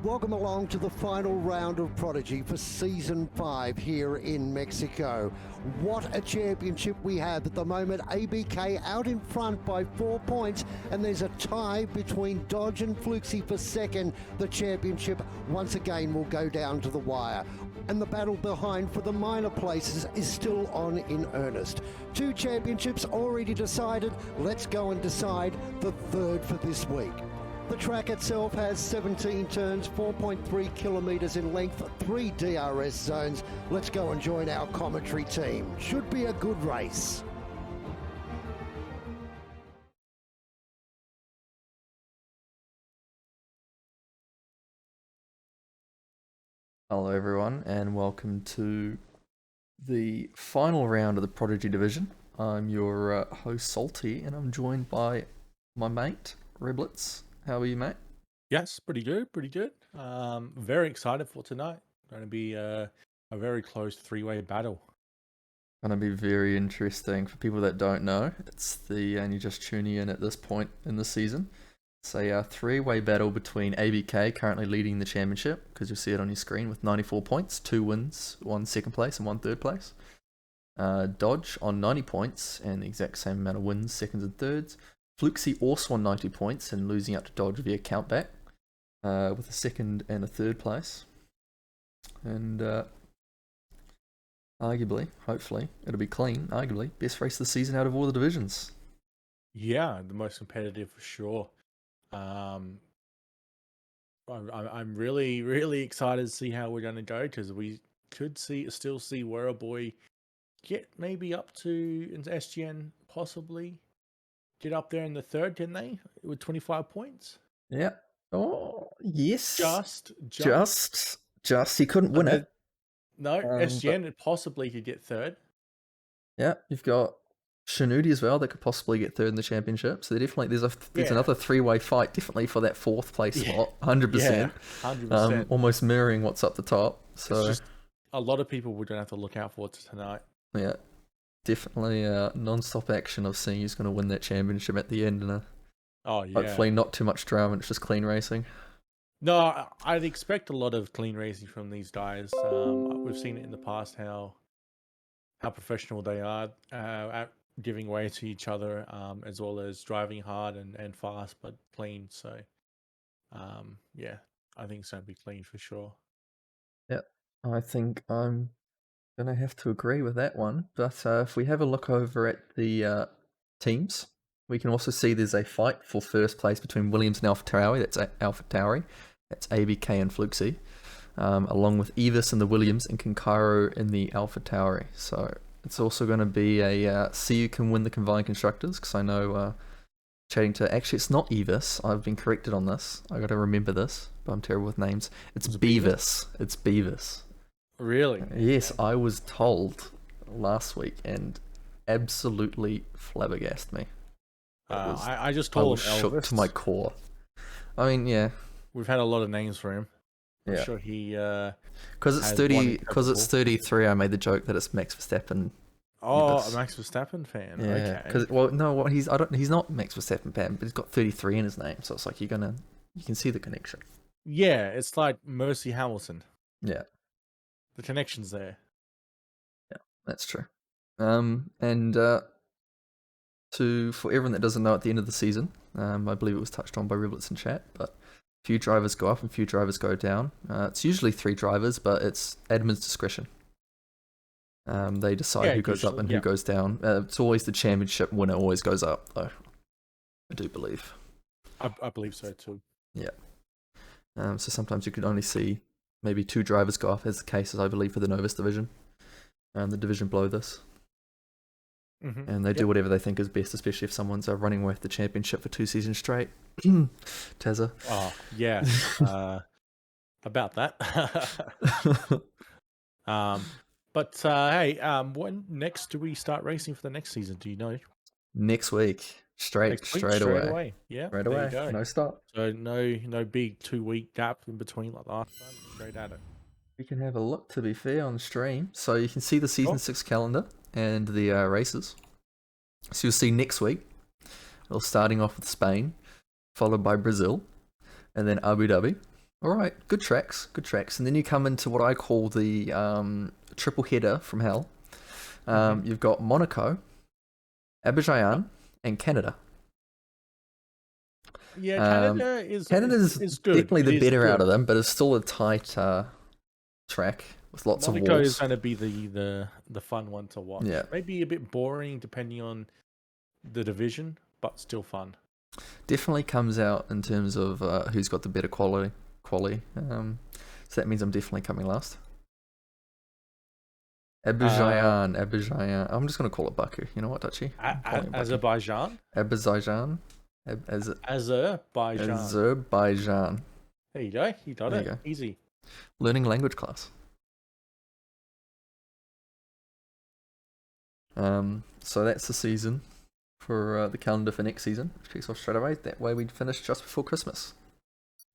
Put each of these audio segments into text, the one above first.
Welcome along to the final round of Prodigy for Season 5 here in Mexico. What a championship we have at the moment. ABK out in front by 4 points, and there's a tie between Dodge and Fluxy for second. The championship once again will go down to the wire. And the battle behind for the minor places is still on in earnest. 2 championships already decided. Let's go and decide the third for this week. The track itself has 17 turns, 4.3 kilometres in length, 3 DRS zones. Let's go and join our commentary team. Should be a good race. Hello everyone and welcome to the final round of the Prodigy division. I'm your host Salty and I'm joined by my mate Reblitz. How are you, mate? Yes, pretty good. Very excited for tonight. Going to be a very close 3-way battle. Going to be very interesting for people that don't know. It's and you're just tuning in at this point in the season. It's a 3-way battle between ABK, currently leading the championship, because you'll see it on your screen, with 94 points, 2 wins, 1 second place and 1 third place. Dodge on 90 points and the exact same amount of wins, seconds and thirds. Fluxy also on 90 points and losing out to Dodge via countback, with a second and a third place. And arguably, hopefully, it'll be clean, arguably, best race of the season out of all the divisions. Yeah, the most competitive for sure. I'm really excited to see how we're going to go, because we could still see Boy get maybe up to SGN, possibly get up there in the third, didn't they, with 25 points? Yeah. Oh, yes. Just. He couldn't win it. No, SGN possibly could get third. Yeah, you've got Shinudi as well that could possibly get third in the championship. So there's another 3-way fight, definitely for that 4th place slot, 100%. Yeah, 100%. Almost mirroring what's up the top. So it's just a lot of people we're going to have to look out for tonight. Yeah, definitely non-stop action of seeing who's going to win that championship at the end, and hopefully not too much drama. It's just clean racing. No, I'd expect a lot of clean racing from these guys. We've seen it in the past how professional they are at giving way to each other, as well as driving hard and fast but clean. So, yeah, I think it's going to be clean for sure. Yeah, I think I'm going to have to agree with that one. But if we have a look over at the teams, we can also see there's a fight for first place between Williams and AlphaTauri. That's ABK and Fluxy, along with Evis in the Williams and Kinkaro in the AlphaTauri. So it's also going to be a see who can win the combined constructors, because I know actually it's not Evis. I've been corrected on this. I got to remember this, but I'm terrible with names. It's Beavis. It's Beavis. Really? Yes, I was told last week and absolutely flabbergasted me. I just told him Elvis. Shook to my core. I mean, yeah. We've had a lot of names for him. Yeah. I'm sure he because it's 30. Because it's 33. I made the joke that it's Max Verstappen. Oh, a Max Verstappen fan. Yeah. Okay. Because he's not Max Verstappen fan, but he's got 33 in his name, so it's like you can see the connection. Yeah, it's like Mercy Hamilton. Yeah. The connection's there. Yeah, that's true. And for everyone that doesn't know, at the end of the season, I believe it was touched on by Riblets in chat, but few drivers go up and few drivers go down. It's usually 3 drivers, but it's admin's discretion. They decide who goes up and who goes down. It's always the championship winner always goes up, though. I do believe. I believe so too. Yeah. So sometimes you could only see maybe 2 drivers go up, as the case is, I believe, for the Novus division, the division below this. Mm-hmm. And they do whatever they think is best, especially if someone's running away with the championship for 2 seasons straight. Tezza. Oh, yeah. About that. But hey, when next do we start racing for the next season? Do you know? Next week. Straight away. Yeah. Straight away. No stop. So no big 2-week gap in between like last time. Straight at it. We can have a look, to be fair, on stream. So you can see the Season 6 calendar and the races. So you'll see next week, starting off with Spain, followed by Brazil, and then Abu Dhabi, All right, good tracks, and then you come into what I call the triple header from hell. You've got Monaco, Azerbaijan, and Canada. Yeah, Canada is good. Definitely It the is better out good. of them, but it's still a tight track with lots of Monaco is walls. going to be the fun one to watch. Yeah. Maybe a bit boring depending on the division, but still fun. Definitely comes out in terms of who's got the better quality. So that means I'm definitely coming last. Azerbaijan. I'm just going to call it Baku. You know what, Dutchy? I'm calling it Baku. Azerbaijan? Azerbaijan. Azerbaijan. Azerbaijan. There you go. You got it. Easy. Learning language class. So that's the season for the calendar for next season. Checks off straight away. That way we'd finish just before Christmas.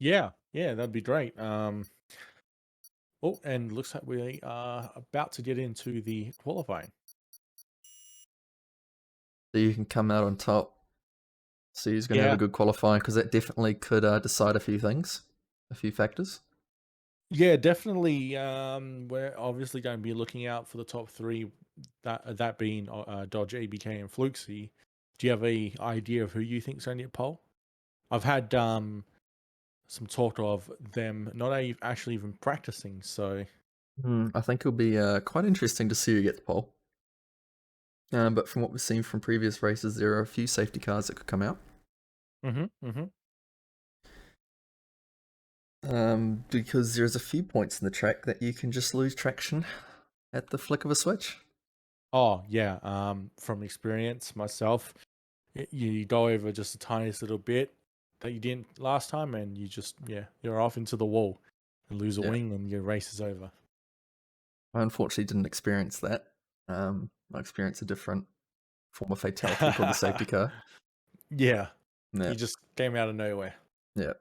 Yeah, that'd be great. Oh, and looks like we are about to get into the qualifying. So you can come out on top. So who's going to have a good qualifying, because that definitely could decide a few things, a few factors. Yeah, definitely. We're obviously going to be looking out for the top three, that being Dodge, ABK, and Fluxy. Do you have a idea of who you think's going to get pole? I've had some talk of them not actually even practicing, so I think it'll be quite interesting to see who gets pole. But from what we've seen from previous races, there are a few safety cars that could come out. Because there's a few points in the track that you can just lose traction at the flick of a switch. Oh yeah, from experience myself, you go over just the tiniest little bit that you didn't last time, and you just you're off into the wall and lose a wing, and your race is over. I unfortunately didn't experience that. I experienced a different form of fatality called the safety car. Yeah, you just came out of nowhere. Yeah.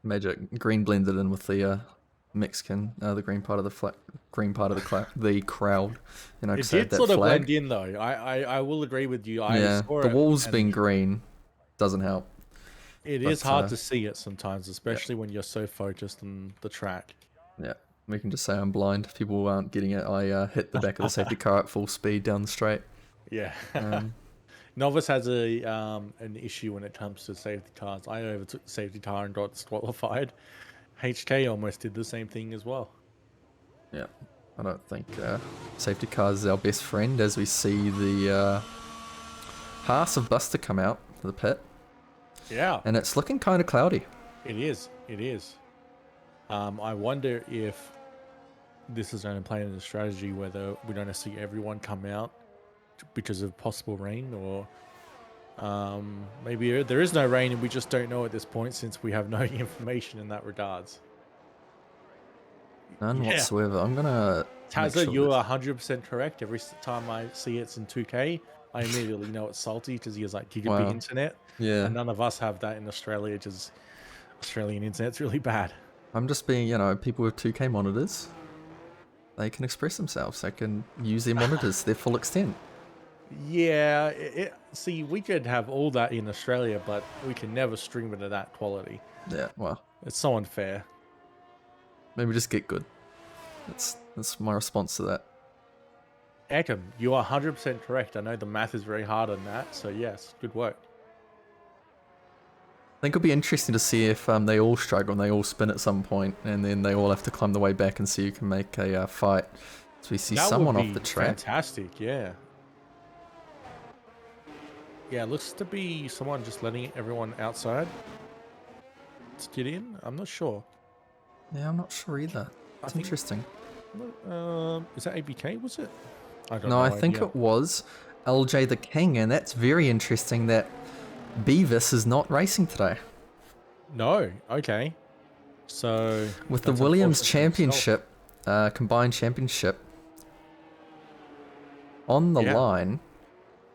Major green blended in with the Mexican, the green part of the the crowd. You know, it did sort of blend in, though. I will agree with you. I saw the walls being green doesn't help. It is hard to see it sometimes, especially when you're so focused on the track. Yeah, we can just say I'm blind. If people aren't getting it, I hit the back of the safety car at full speed down the straight. Yeah. Novice has an issue when it comes to safety cars. I overtook the safety car and got disqualified. HK almost did the same thing as well. Yeah, I don't think safety cars is our best friend, as we see the Haas of Buster come out of the pit. Yeah. And it's looking kind of cloudy. It is. I wonder if this is going to play in the strategy, whether we're going to see everyone come out because of possible rain, or maybe there is no rain and we just don't know at this point, since we have no information in that regards. None whatsoever. I'm gonna Tazza, you are 100% correct. Every time I see it's in 2K, I immediately know it's salty, because he has like gigabit internet. Yeah. And none of us have that in Australia, because Australian internet's really bad. I'm just being, people with 2K monitors, they can express themselves. They can use their monitors to their full extent. Yeah, see, we could have all that in Australia, but we can never stream it at that quality. Yeah, well, it's so unfair. Maybe just get good. That's my response to that. Ekim, you are 100% correct. I know the math is very hard on that, so yes, good work. I think it'll be interesting to see if they all struggle and they all spin at some point, and then they all have to climb the way back and see who can make a fight. So we see someone off the track. Fantastic, yeah. Yeah, it looks to be someone just letting everyone outside to get in. I'm not sure. Yeah, I'm not sure either. It's interesting. Is that ABK, was it? I think it was LJ the King, and that's very interesting that Beavis is not racing today. No, okay. So with the Williams Championship, combined championship on the line,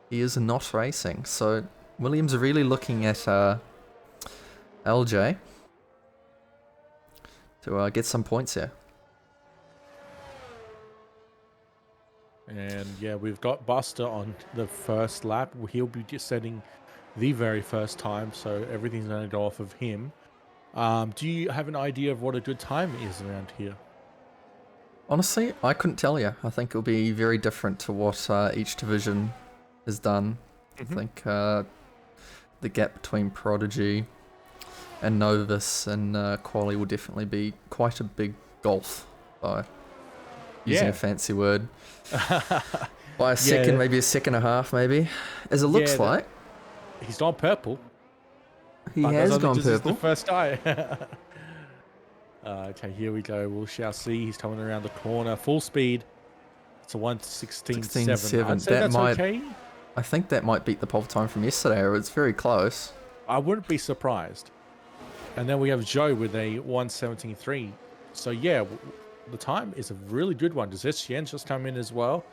he is not racing. So Williams are really looking at LJ to get some points here. And yeah, we've got Buster on the first lap. He'll be just setting the very first time, so everything's going to go off of him. Do you have an idea of what a good time is around here? Honestly, I couldn't tell you. I think it'll be very different to what each division has done. I think the gap between Prodigy and Novus and Quali will definitely be quite a big gulf, by using a fancy word. By a second, maybe a second and a half, maybe. As it looks like. He's gone purple. He has gone purple. The first guy. Okay, here we go. We shall see. He's coming around the corner, full speed. It's a 1:16.7. I'd say that's okay. I think that might beat the pole time from yesterday, or it's very close. I wouldn't be surprised. And then we have Joe with a 1:17.3. So yeah, the time is a really good one. Does Etienne just come in as well?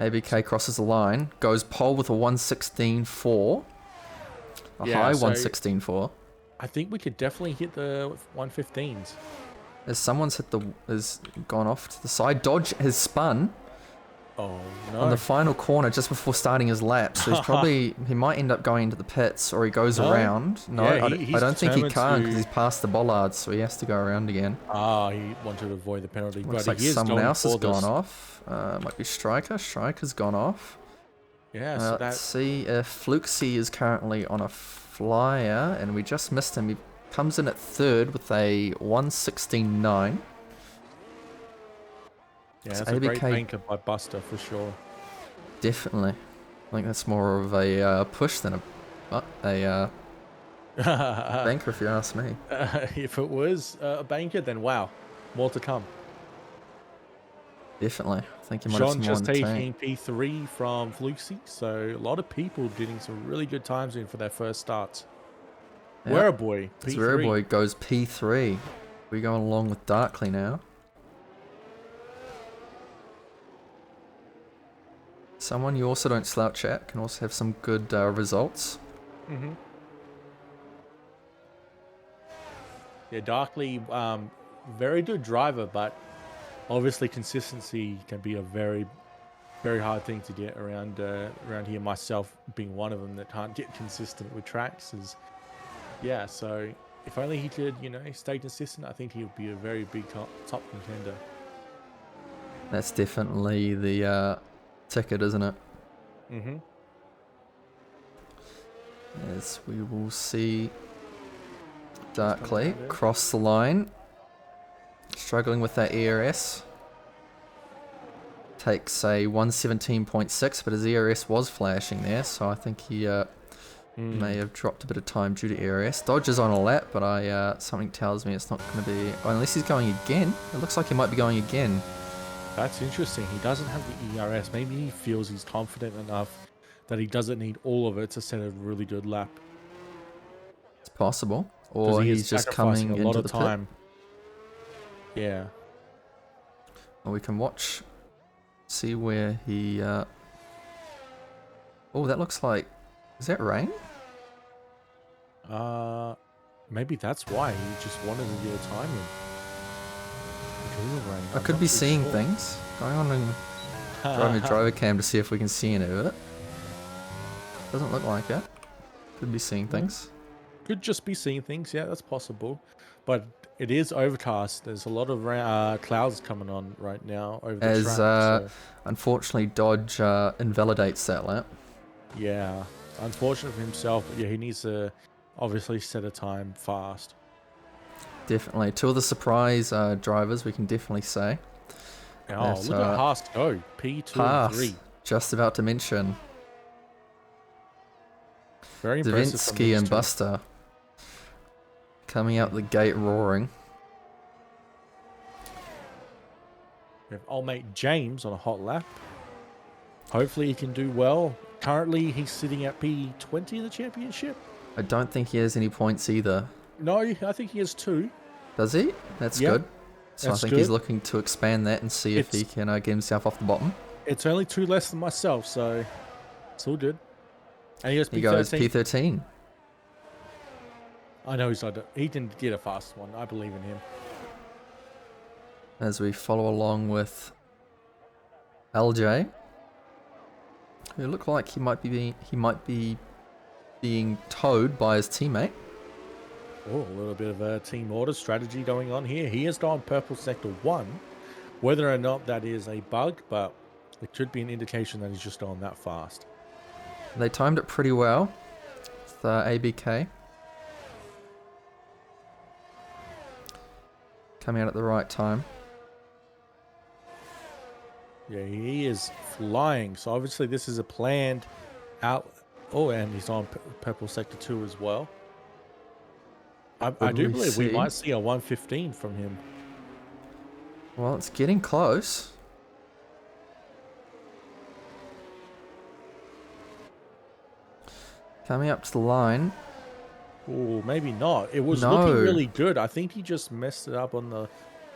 ABK crosses the line, goes pole with a 1:16.4. A high 1:16.4. I think we could definitely hit the 1:15s. As someone's has gone off to the side. Dodge has spun. Oh no! On the final corner just before starting his lap, so he might end up going into the pits, or he goes around. No, I don't think he can because he's past the bollards, so he has to go around again. He wanted to avoid the penalty. Looks like someone else has gone off. Might be Striker. Striker's gone off. Yeah. So let's see if Fluxy is currently on a flyer, and we just missed him. He comes in at third with a 1:16.9. Yeah, that's a great banker by Buster for sure. Definitely. I think that's more of a push than a banker, if you ask me. If it was a banker, then wow, more to come. Definitely. I think you might have some more just in the taking tank. P3 from Fluxy, so a lot of people getting some really good times in for their first starts. Yep. Wereboy, P3. Wereboy goes P3. We're going along with Darkly now. Someone you also don't slouch at can also have some good results. Yeah, Darkly, very good driver, but obviously consistency can be a very, very hard thing to get around here. Myself being one of them that can't get consistent with tracks. So if only he could, stay consistent, I think he would be a very big top contender. That's definitely the ticket, isn't it? As we will see Darkly cross the line, struggling with that ERS. Takes a 1:17.6, but his ERS was flashing there, so I think he may have dropped a bit of time due to ERS. Dodge is on a lap, but something tells me it's not going to be, unless he's going again. It looks like he might be going again. That's interesting. He doesn't have the ERS. Maybe he feels he's confident enough that he doesn't need all of it to set a really good lap. It's possible. Or he's just coming into the time. Pit. Yeah. Well, we can watch, see where he... Oh, that looks like... Is that rain? Maybe that's why he just wanted to get a time in. I could be seeing things. Going on and driving a driver cam to see if we can see any of it. Doesn't look like it. Could be seeing things. Could just be seeing things, yeah, that's possible. But it is overcast. There's a lot of clouds coming on right now over the track. So. Unfortunately, Dodge invalidates that lap. Yeah, unfortunate for himself, but yeah, he needs to obviously set a time fast. Definitely. Two of the surprise drivers, we can definitely say. Oh, look at Haas go. P2 and 3. Just about to mention. Very impressive. Davinsky and Buster coming out the gate roaring. We have old mate James on a hot lap. Hopefully he can do well. Currently he's sitting at P20 in the championship. I don't think he has any points either. No, I think he has 2. Does he? That's good. So I think he's looking to expand that and see if he can get himself off the bottom. It's only 2 less than myself, so it's all good. And he goes P13. I know he didn't get a fast one. I believe in him. As we follow along with LJ, who look like he might be being towed by his teammate. Oh, a little bit of a team order strategy going on here. He has gone purple sector 1. Whether or not that is a bug, but it could be an indication that he's just gone that fast. They timed it pretty well with ABK. Coming out at the right time. Yeah, he is flying. So obviously this is a planned out. Oh, and he's on purple sector 2 as well. I do believe we might see a 115 from him. Well, it's getting close. Coming up to the line. Oh, maybe not. It was No. looking really good. I think he just messed it up on the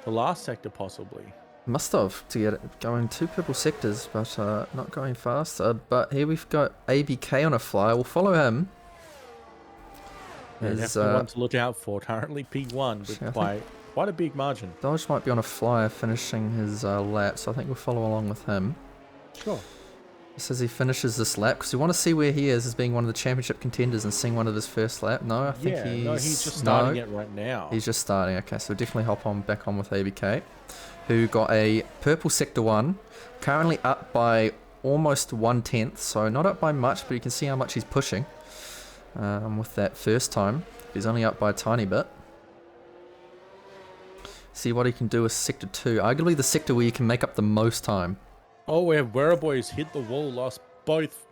last sector possibly. Must have to get it going 2 purple sectors, but not going faster. But here we've got ABK on a fly. We'll follow him. Yeah, definitely one to look out for. Currently P1 with quite a big margin. Dodge might be on a flyer finishing his lap, so I think we'll follow along with him. Sure. Just as he finishes this lap, because we want to see where he is as being one of the championship contenders and seeing one of his first lap. No, I think he's just starting it right now. He's just starting. Okay, so definitely hop back on with ABK, who got a purple sector 1, currently up by almost 1/10, so not up by much, but you can see how much he's pushing with that first time. He's only up by a tiny bit. See what he can do with sector 2, arguably the sector where you can make up the most time. Oh, where Wereboy's hit the wall, lost both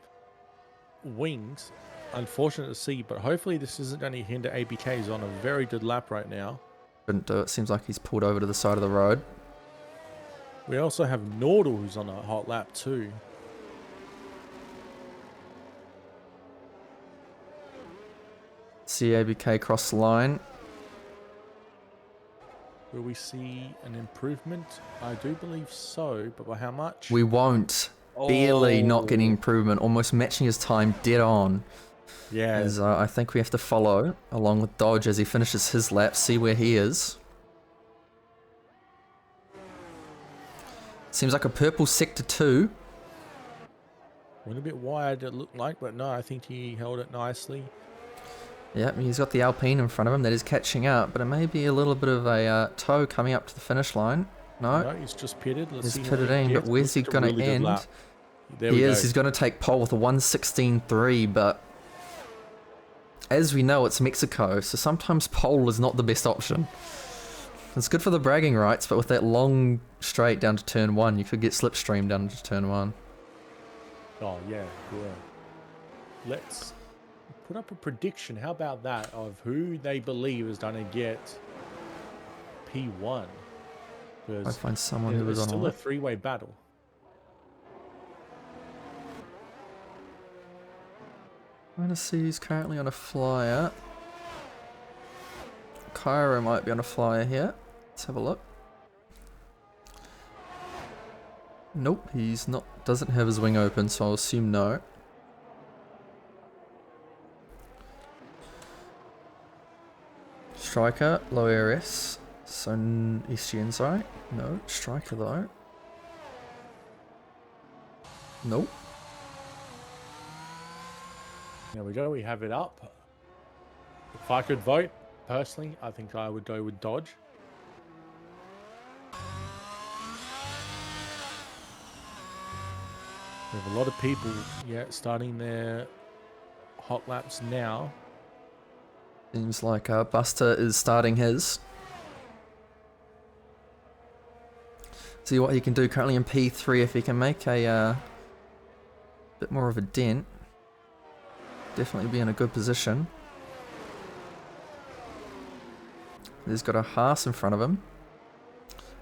wings. Unfortunate to see, but hopefully this isn't going to hinder ABK. He's on a very good lap right now. Couldn't do it. Seems like he's pulled over to the side of the road. We also have Nordal, who's on a hot lap too. See ABK cross the line. Will we see an improvement? I do believe so, but by how much? We won't. Barely not getting improvement, almost matching his time dead on. Yeah. As I think we have to follow along with Dodge as he finishes his lap, see where he is. Seems like a purple sector 2. Went a bit wide, it looked like, but no, I think he held it nicely. Yep, he's got the Alpine in front of him that is catching up, but it may be a little bit of a tow coming up to the finish line. No, he's just pitted. He's pitted in, but where's he going to end? He is. He's going to take pole with a 1:16.3, but as we know, it's Mexico, so sometimes pole is not the best option. It's good for the bragging rights, but with that long straight down to turn 1, you could get slipstream down to turn 1. Oh, yeah. Let's put up a prediction. How about that of who they believe is going to get P1? I find someone who was on still a 3-way battle. I'm going to see who's currently on a flyer. Cairo might be on a flyer here. Let's have a look. Nope, he's not. Doesn't have his wing open, so I'll assume no. Striker, low ARS. So SGN, sorry. No, striker though. Nope. There we go, we have it up. If I could vote, personally, I think I would go with Dodge. We have a lot of people, starting their hot laps now. Seems like Buster is starting his. See what he can do currently in P3 if he can make a bit more of a dent. Definitely be in a good position. He's got a Haas in front of him.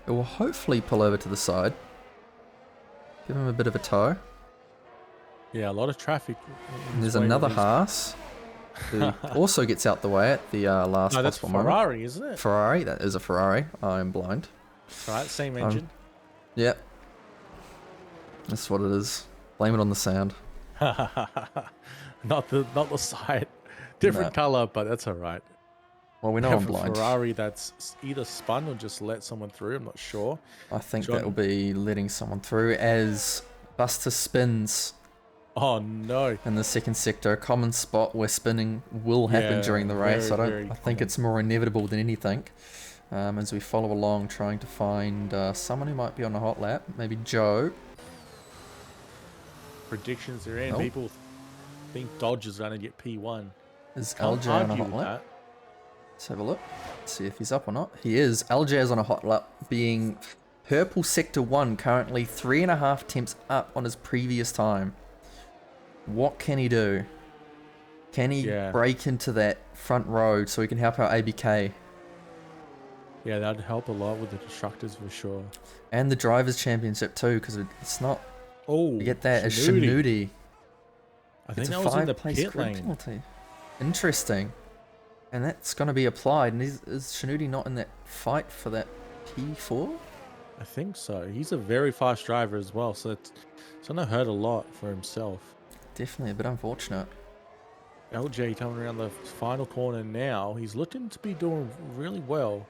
It will hopefully pull over to the side. Give him a bit of a tow. Yeah, a lot of traffic. And there's another Haas who also gets out the way at the last No, that's possible Ferrari, moment. isn't it? Ferrari, that is a Ferrari. I am blind. Right, same engine. Yep. That's what it is. Blame it on the sound. Not the side. Different color, but that's alright. Well, we know I'm blind. Ferrari that's either spun or just let someone through. I'm not sure. I think that will be letting someone through as Buster spins Oh no. in the second sector, a common spot where spinning will happen Yeah, during the race. very I think common. it's more inevitable than anything. As we follow along, trying to find someone who might be on a hot lap, maybe Joe. Predictions are in. Nope. People think Dodge is going to get P1. Is Can't LJ on a argue hot with lap? that. Let's have a look. See if he's up or not. He is. LJ is on a hot lap, being purple sector 1, currently 3.5 temps up on his previous time. What can he do? Can he break into that front road so he can help out ABK? Yeah, that'd help a lot with the constructors for sure. And the Drivers' Championship too, because it's not... Oh, you get that as Shinudi. I think it's that a was in the 5-place pit grid lane. penalty. Interesting. And that's going to be applied. And is Shinudi not in that fight for that P4? I think so. He's a very fast driver as well, so it's going to hurt a lot for himself. Definitely a bit unfortunate. LJ coming around the final corner now. He's looking to be doing really well.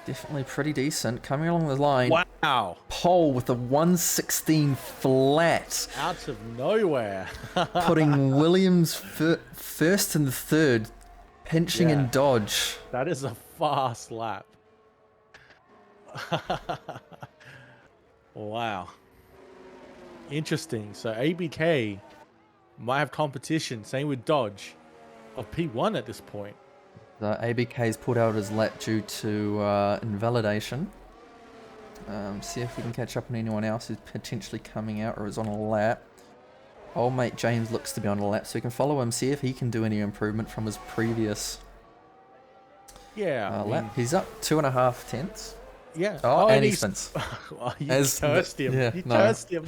Definitely pretty decent. Coming along the line. Wow. Pole with a 116 flat. Out of nowhere. Putting Williams first and third. Pinching in Dodge. That is a fast lap. Wow. Interesting. So ABK might have competition. Same with Dodge of P1 at this point. The ABK's pulled out his lap due to invalidation. See if we can catch up on anyone else who's potentially coming out or is on a lap. Old mate James looks to be on a lap, so we can follow him, see if he can do any improvement from his previous lap. He's up 2.5 tenths. Yeah. Oh, and he spins. Oh, you cursed him. Yeah, you no. cursed him.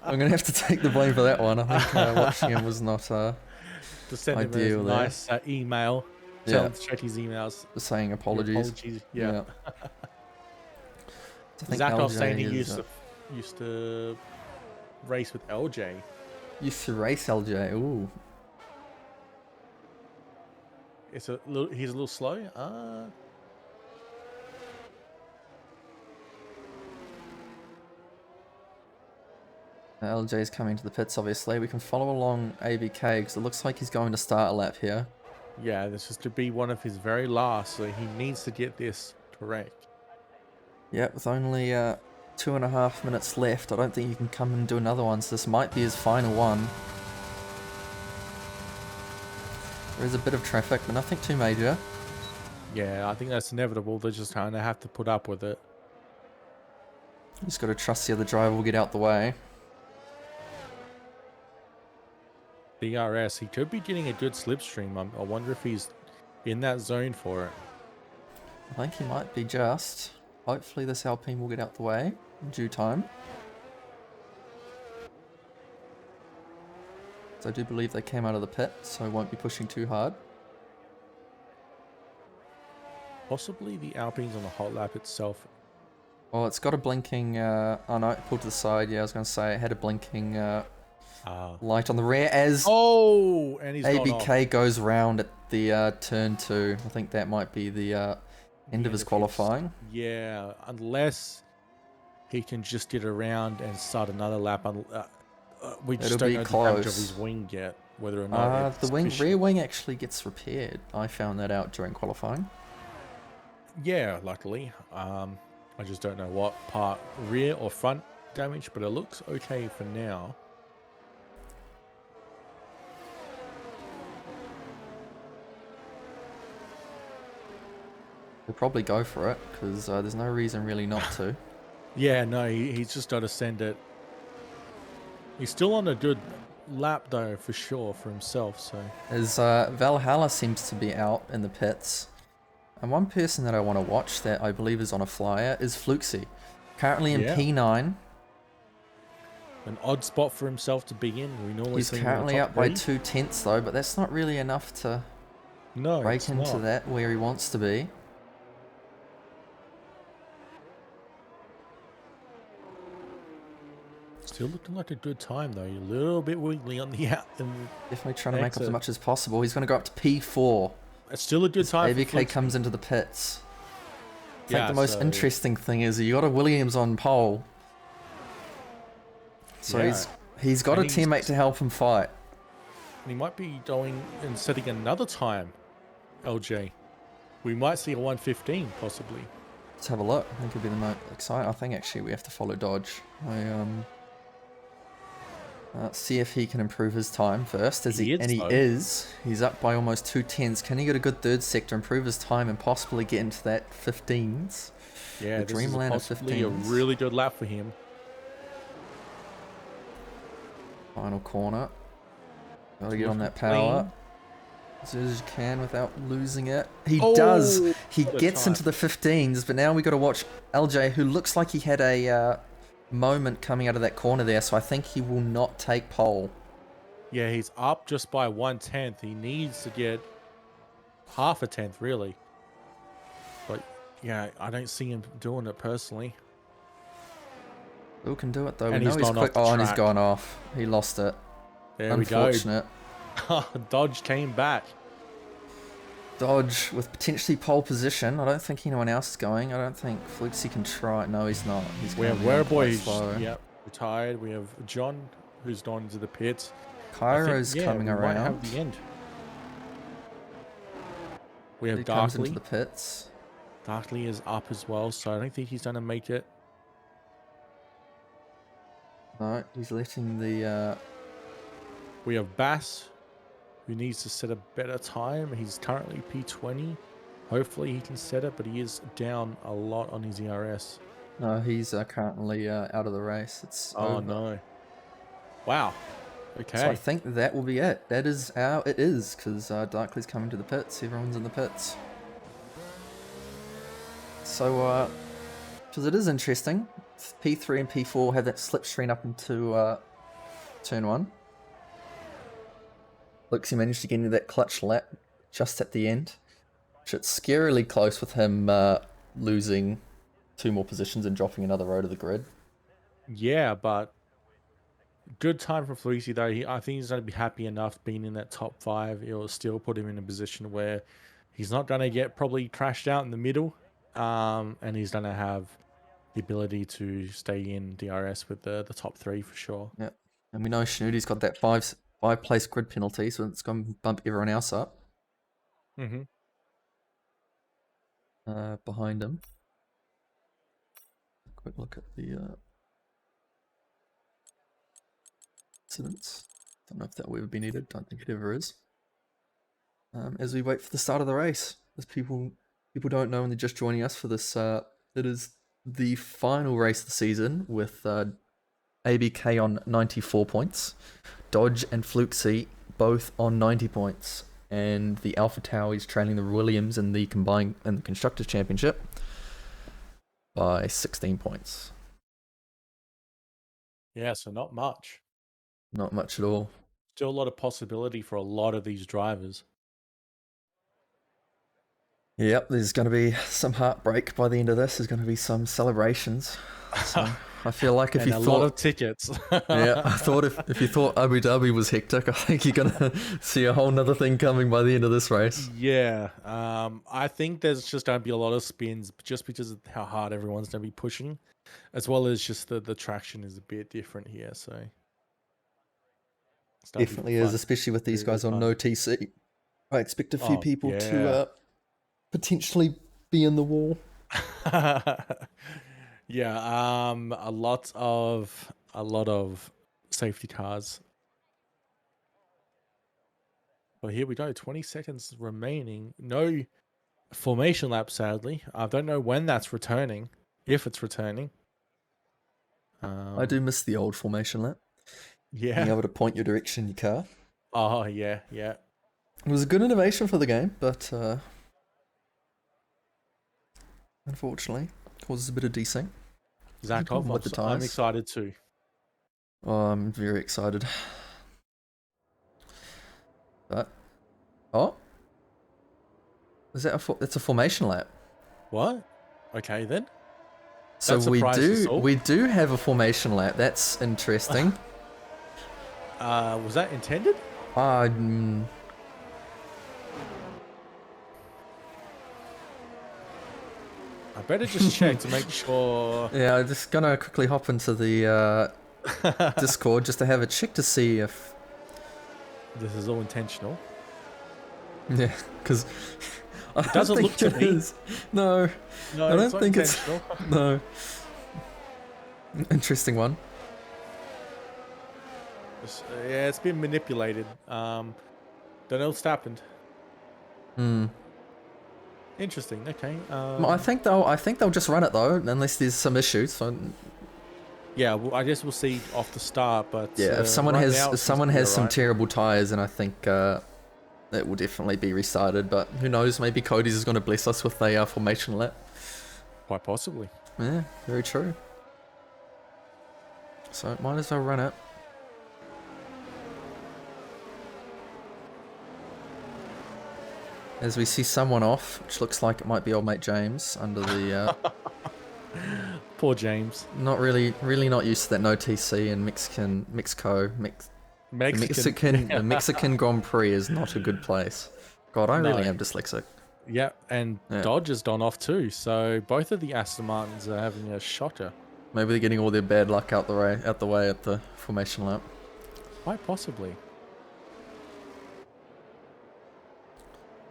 I'm going to have to take the blame for that one. I think watching him was not Just send him ideal a there. nice email. Tell him to check his emails. Saying apologies. Yeah. Zakov saying he used to race with LJ. Used to race LJ. Ooh. He's a little slow. LJ's coming to the pits, obviously. We can follow along ABK because it looks like he's going to start a lap here. Yeah, this is to be one of his very last, so he needs to get this correct. Yeah, with only 2.5 minutes left, I don't think he can come and do another one, so this might be his final one. There is a bit of traffic, but nothing too major. Yeah, I think that's inevitable. They're just kind of have to put up with it. Just got to trust the other driver will get out the way. DRS, he could be getting a good slipstream. I wonder if he's in that zone for it. I think he might be just. Hopefully this Alpine will get out the way in due time. So I do believe they came out of the pit, so I won't be pushing too hard. Possibly the Alpine's on the hot lap itself. Well, it's got a blinking, oh no, it pulled to the side. Yeah, I was going to say it had a blinking light on the rear as and he's ABK goes round at the turn 2. I think that might be the end of his qualifying. Yeah, unless he can just get around and start another lap. We just don't know the damage of his wing yet, whether or not the rear wing actually gets repaired. I found that out during qualifying. Yeah, luckily. I just don't know what part, rear or front damage, but it looks okay for now. We'll probably go for it, because there's no reason really not to. Yeah, no, he's just got to send it. He's still on a good lap, though, for sure, for himself. So as Valhalla seems to be out in the pits. And one person that I want to watch that I believe is on a flyer is Fluxy. Currently in P9. An odd spot for himself to be in. We normally He's currently up by 2 tenths though, but that's not really enough to break into that where he wants to be. Still looking like a good time though. You're a little bit wiggly on the out. Definitely trying to make up as much as possible. He's going to go up to P4. It's still a good time. ABK comes into the pits. I think the most interesting thing is you got a Williams on pole. So He's got a And he's- teammate to help him fight. And he might be going and setting another time, LJ. We might see a 1:15 possibly. Let's have a look. I think it'd be the most exciting. I think actually we have to follow Dodge. See if he can improve his time first. He is. He's up by almost 2/10. Can he get a good third sector, improve his time, and possibly get into that 15s? Yeah, The this dreamland of is possibly a 15s. really good lap for him. Final corner. Gotta get Looking on that power. clean. As soon as you can without losing it. He Oh, does. He what a gets time. into the 15s, but now we got to watch LJ, who looks like he had a moment coming out of that corner there, so I think he will not take pole. Yeah, he's up just by 1/10. He needs to get half a tenth, really. But yeah, I don't see him doing it personally. Who can do it though? And We know he's he's gone quick. off the Oh, and he's track. gone off. He lost it. There we go. Unfortunate. Dodge came back. Dodge with potentially pole position. I don't think anyone else is going. I don't think Fluxy can try. No, he's not. He's We have going down quite Wereboy, slow. yep, retired. We have John, who's gone into the pits. Cairo's coming we might have around. the end. We He have comes into Darkly. the pits. Darkly is up as well, so I don't think he's going to make it. No, he's letting the... We have Bass, who needs to set a better time. He's currently P20. Hopefully he can set it, but he is down a lot on his ERS. No, he's currently out of the race. It's Oh over. no. Wow. Okay. So I think that will be it. That is how it is, because Darkly's coming to the pits. Everyone's in the pits. So, because it is interesting, P3 and P4 have that slipstream up into turn 1. Looks he managed to get into that clutch lap just at the end. Which it's scarily close with him losing 2 more positions and dropping another row to the grid. Yeah, but good time for Fleecy though. I think he's going to be happy enough being in that top 5. It will still put him in a position where he's not going to get probably crashed out in the middle, and he's going to have the ability to stay in DRS with the top 3 for sure. Yep. And we know Schnoody's got that 5-place grid penalty, so it's going to bump everyone else up Mm-hmm. behind him. Quick look at the incidents. Don't know if that will ever be needed. Don't think it ever is. As we wait for the start of the race, as people don't know and they're just joining us for this, it is the final race of the season with ABK on 94 points, Dodge and Fluxy both on 90 points, and the Alpha Tau is trailing the Williams in the combined and the Constructors Championship by 16 points. Yeah, so not much. Not much at all. Still a lot of possibility for a lot of these drivers. Yep, there's going to be some heartbreak by the end of this. There's going to be some celebrations. So I feel like if and you a thought lot of tickets. yeah, I thought if you thought Abu Dhabi was hectic, I think you're gonna see a whole nother thing coming by the end of this race. Yeah, I think there's just going to be a lot of spins just because of how hard everyone's going to be pushing, as well as just the traction is a bit different here. So it's gonna be Definitely is, fun. especially with these Really guys on fun. no TC. I expect a few Oh, people yeah. to potentially be in the wall. Yeah, a lot of safety cars. But here we go, 20 seconds remaining. No formation lap, sadly. I don't know when that's returning, if it's returning. I do miss the old formation lap. Being Yeah. able to point your direction in your car. Oh, yeah. It was a good innovation for the game, but unfortunately causes a bit of desync. Zakov, problem with the I'm tyres. excited too. Oh, I'm very excited. But is that that's a formation lap? What? Okay, then. So That surprised us all. we do have a formation lap. That's interesting. Was that intended? I better just check to make sure. Yeah, I'm just gonna quickly hop into the Discord just to have a check to see if... This is all intentional. Yeah, because... It doesn't look to me. No, No, I don't it's not think it's... intentional. No. Interesting one. Yeah, it's been manipulated. Don't know what's happened. Hmm. Interesting. Okay. I think they'll just run it though, unless there's some issues. So Yeah, well, I guess we'll see off the start. But yeah, if someone right has now, if someone has some terrible tires, then I think it will definitely be restarted. But who knows? Maybe Cody's is going to bless us with a formation lap. quite possibly. Yeah, very true. So might as well run it. As we see someone off, which looks like it might be old mate James under the... Poor James. not really not used to that no TC and Mexican the Mexican Grand Prix is not a good place. God, I really am dyslexic. Yeah, and Dodge has gone off too. So both of the Aston Martins are having a shocker. Maybe they're getting all their bad luck out the way at the formation lap. Quite possibly.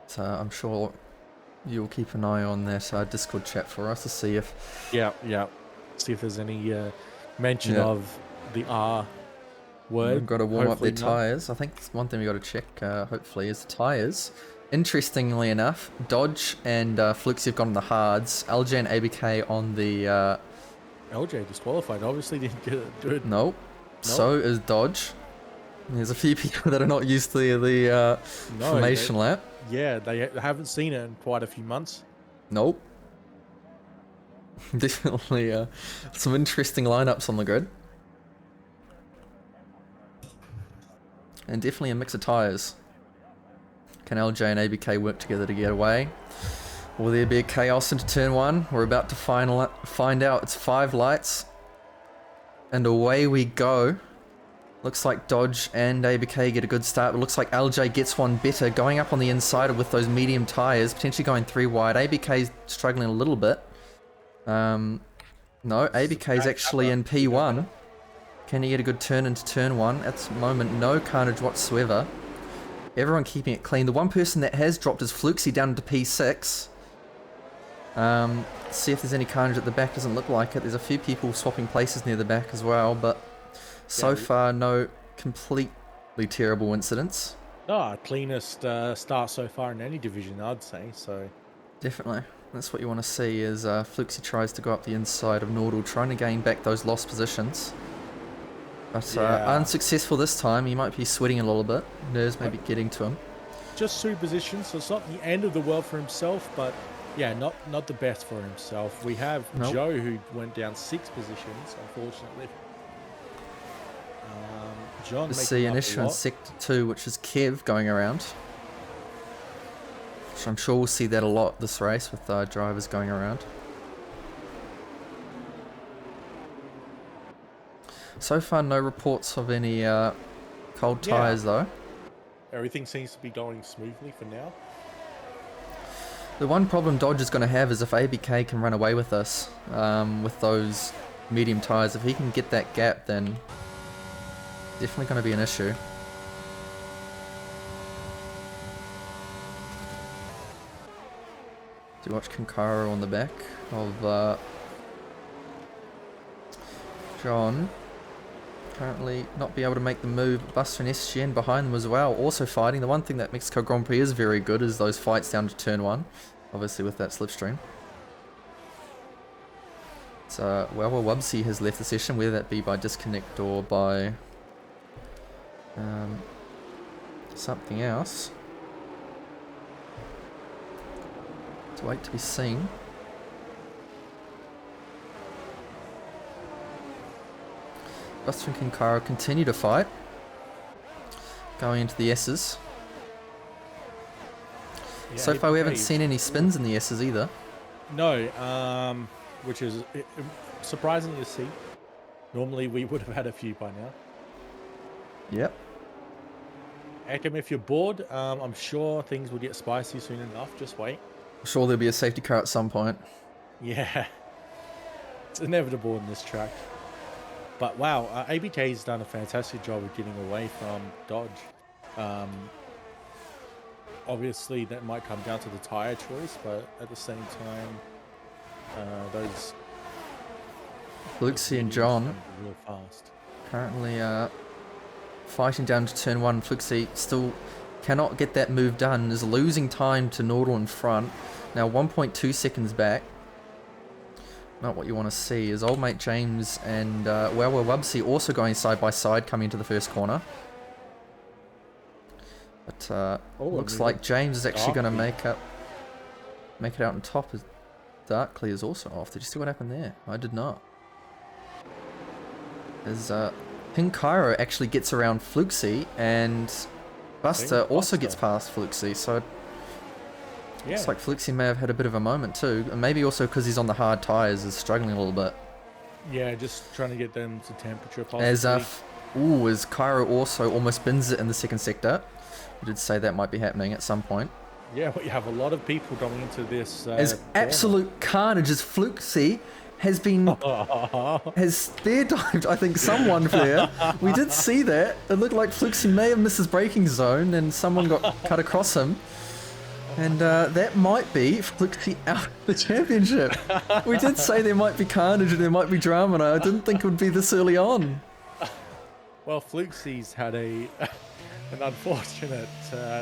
So I'm sure you'll keep an eye on that Discord chat for us to see if... Yeah. See if there's any mention of the R word. We've got to warm up their Hopefully not. tyres. I think one thing we've got to check, hopefully, is the tyres. Interestingly enough, Dodge and Fluxy have gone on the hards. LJ and ABK on the... LJ disqualified. Obviously didn't get it good. Nope. So is Dodge. There's a few people that are not used to the formation lap. Yeah, they haven't seen it in quite a few months. Nope. Definitely some interesting lineups on the grid. And definitely a mix of tyres. Can LJ and ABK work together to get away? Will there be a chaos into turn one? We're about to find out. It's 5 lights. And away we go. Looks like Dodge and ABK get a good start, but looks like LJ gets one better, going up on the inside with those medium tyres, potentially going 3 wide. ABK's struggling a little bit. No, ABK's actually in P1. Can he get a good turn into turn 1? At the moment, no carnage whatsoever. Everyone keeping it clean. The one person that has dropped is Fluxy down into P6. See if there's any carnage at the back. Doesn't look like it. There's a few people swapping places near the back as well, but... So far, no completely terrible incidents. Cleanest start so far in any division, I'd say. So definitely, that's what you want to see. Is Fluxy tries to go up the inside of Nordal, trying to gain back those lost positions, but unsuccessful this time. He might be sweating a little bit. Nerves may be getting to him. Just 2 positions, so it's not the end of the world for himself, but yeah, not the best for himself. We have Joe who went down 6 positions, unfortunately. John See an issue in Sector 2, which is Kev going around. So I'm sure we'll see that a lot this race with drivers going around. So far, no reports of any cold tyres though. Everything seems to be going smoothly for now. The one problem Dodge is going to have is if ABK can run away with us with those medium tyres. If he can get that gap, then definitely going to be an issue. Do you watch Kinkara on the back of John? Currently not be able to make the move. Buster and SGN behind them as well, also fighting. The one thing that Mexico Grand Prix is very good is those fights down to turn 1, obviously with that slipstream. So, Wubsy has left the session, whether that be by disconnect or by something else. To wait to be seen. Buster and Kinkara continue to fight. Going into the S's. Yeah, So far we haven't seen any spins in the S's either. No, which is surprising to see. Normally we would have had a few by now. Yep. Ekim, if you're bored, I'm sure things will get spicy soon enough. Just wait. I'm sure there'll be a safety car at some point. Yeah. It's inevitable in this track. But wow, ABK's done a fantastic job of getting away from Dodge. Obviously, that might come down to the tyre choice, but at the same time, those Fluxy and John real fast. currently fighting down to turn 1. Fluxy still cannot get that move done, is losing time to Nordal in front. Now 1.2 seconds back. Not what you want to see. Is old mate James and Wubsy also going side by side coming into the first corner. But looks like James is actually going to make it out on top. As Darkly is also off. Did you see what happened there? I did not. As Pink Cairo actually gets around Fluxy, and Buster also gets past Fluxy, so Yeah. looks like Fluxy may have had a bit of a moment too, and maybe also because he's on the hard tyres is struggling a little bit. Yeah, just trying to get them to temperature As possibly. as Cairo also almost bins it in the second sector. We did say that might be happening at some point. Yeah, but you have a lot of people going into this. As absolute carnage as Fluxy has been has spear dived, I think, someone there. We did see that. It looked like Fluxy may have missed his braking zone and someone got cut across him. And that might be Fluxy out of the championship. We did say there might be carnage and there might be drama, and I didn't think it would be this early on. Well, Fluxy's had an unfortunate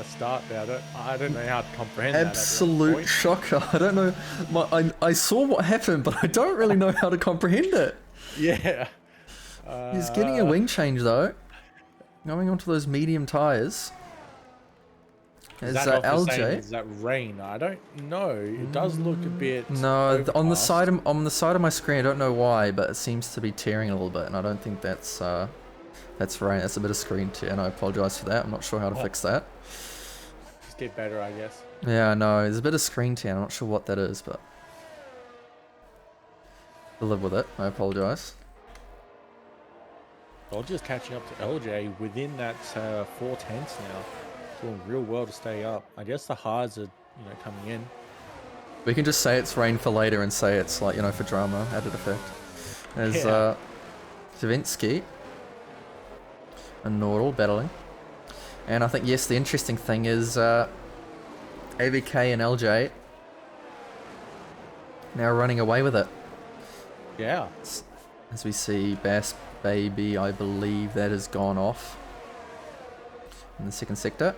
start there. I don't know how to comprehend that. Absolute shocker. I don't know. I saw what happened, but I don't really know how to comprehend it. Yeah. He's getting a wing change though. Going onto those medium tyres. As LJ. Is that rain? I don't know. It does look a bit. No, on the overcast. side of my screen, I don't know why, but it seems to be tearing a little bit, and I don't think that's rain. That's a bit of screen tear, and I apologise for that. I'm not sure how to fix that. Just get better, I guess. Yeah, no, there's a bit of screen tear. I'm not sure what that is, but I'll live with it. I apologise. Dodger's catching up to LJ within that 4 tenths now. Doing real well to stay up. I guess the hards are, coming in. We can just say it's rain for later and say it's like, for drama, added effect. There's Zavensky and Nordal battling. And I think, yes, the interesting thing is ABK and LJ now running away with it. Yeah. As we see Bass Baby, I believe that has gone off in the second sector.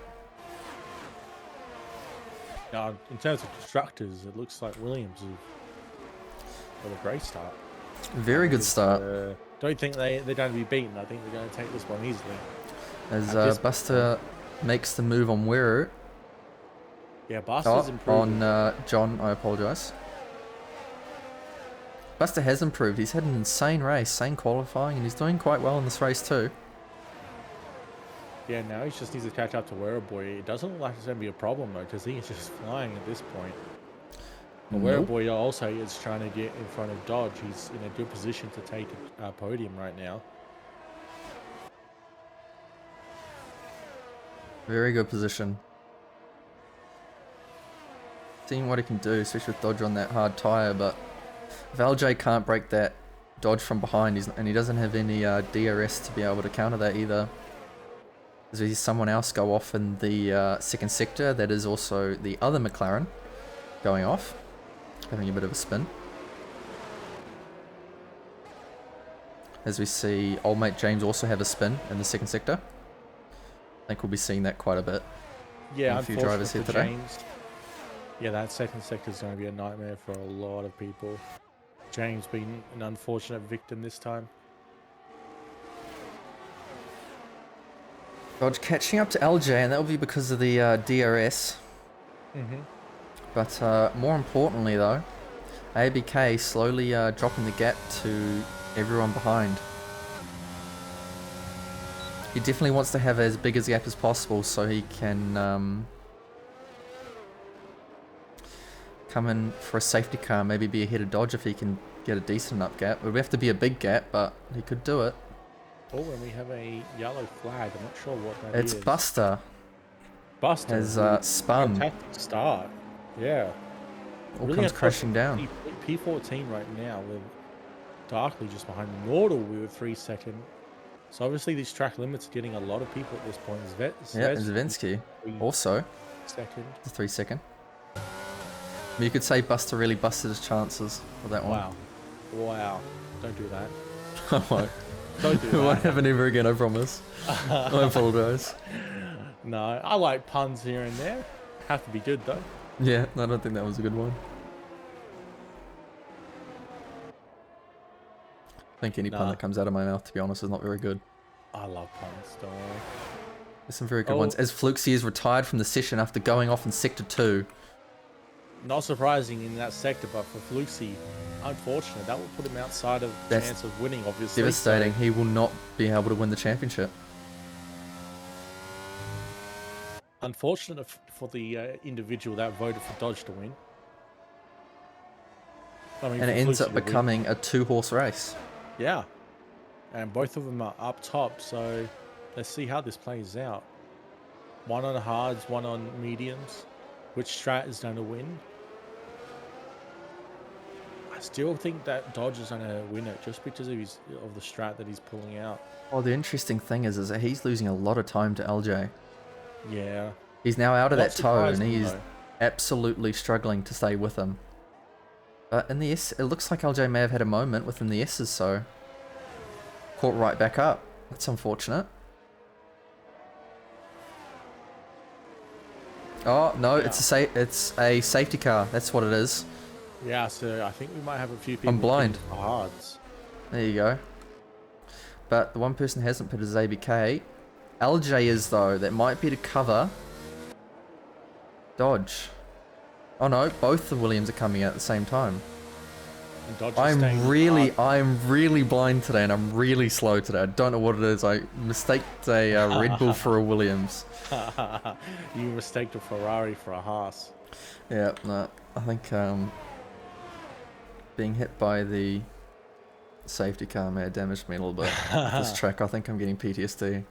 Now, in terms of constructors, it looks like Williams have got a great start. Very good start. Don't think they're going to be beaten. I think they're going to take this one easily. As Buster makes the move on Weru. Yeah, Buster's improved. On John, I apologise. Buster has improved. He's had an insane race, insane qualifying, and he's doing quite well in this race too. Yeah, now he just needs to catch up to Werribee. It doesn't look like it's going to be a problem though, because he is just flying at this point. But Werribee also is trying to get in front of Dodge. He's in a good position to take a podium right now. Very good position. Seeing what he can do, especially with Dodge on that hard tyre, but if LJ can't break that Dodge from behind, and he doesn't have any DRS to be able to counter that either. As we see someone else go off in the second sector, that is also the other McLaren going off, having a bit of a spin. As we see old mate James also have a spin in the second sector. I think we'll be seeing that quite a bit. Yeah, a few drivers here today. James. Yeah, that second sector is going to be a nightmare for a lot of people. James being an unfortunate victim this time. Dodge catching up to LJ, and that will be because of the DRS. But more importantly though, ABK slowly dropping the gap to everyone behind. He definitely wants to have as big a gap as possible so he can come in for a safety car, maybe be ahead of Dodge if he can get a decent enough gap. It would have to be a big gap, but he could do it. Oh, and we have a yellow flag. I'm not sure what that is. It's Buster. Buster Has spun. Fantastic start. Yeah. All comes crashing down. P14 right now with darkly just behind Nordal with a 3-second. So obviously these track limits are getting a lot of people at this point. Yeah, and Zavensky also. Second. The 3-second. You could say Buster really busted his chances for that one. Wow. Wow. Don't do that. I won't. Don't do It won't that. happen ever again, I promise. I apologise. No, I like puns here and there. Have to be good though. Yeah, I don't think that was a good one. I think any pun that comes out of my mouth, to be honest, is not very good. I love puns, don't worry. There's some very good ones. As Fluxy is retired from the session after going off in Sector 2. Not surprising in that sector, but for Fluxy, unfortunate. That will put him outside of the chance of winning, obviously. Devastating. So he will not be able to win the championship. Unfortunate for the individual that voted for Dodge to win. I mean, and it ends up becoming a 2-horse race. Yeah. And both of them are up top, so let's see how this plays out. One on hards, one on mediums. Which strat is going to win? I still think that Dodge is going to win it just because of the strat that he's pulling out. Well, the interesting thing is that he's losing a lot of time to LJ. Yeah. He's now out of that toe, and he's though. absolutely struggling to stay with him. But in the S, it looks like LJ may have had a moment within the S's, so caught right back up. That's unfortunate. Oh no, yeah. It's a safety car. That's what it is. Yeah, so I think we might have a few people. I'm blind. Hards. There you go. But the one person who hasn't put his ABK. LJ is though. That might be to cover Dodge. Oh no, both the Williams are coming out at the same time. I'm really blind today, and I'm really slow today. I don't know what it is. I mistaked a Red Bull for a Williams. You mistaked a Ferrari for a Haas. Yeah, no, I think being hit by the safety car may have damaged me a little bit. This track, I think I'm getting PTSD.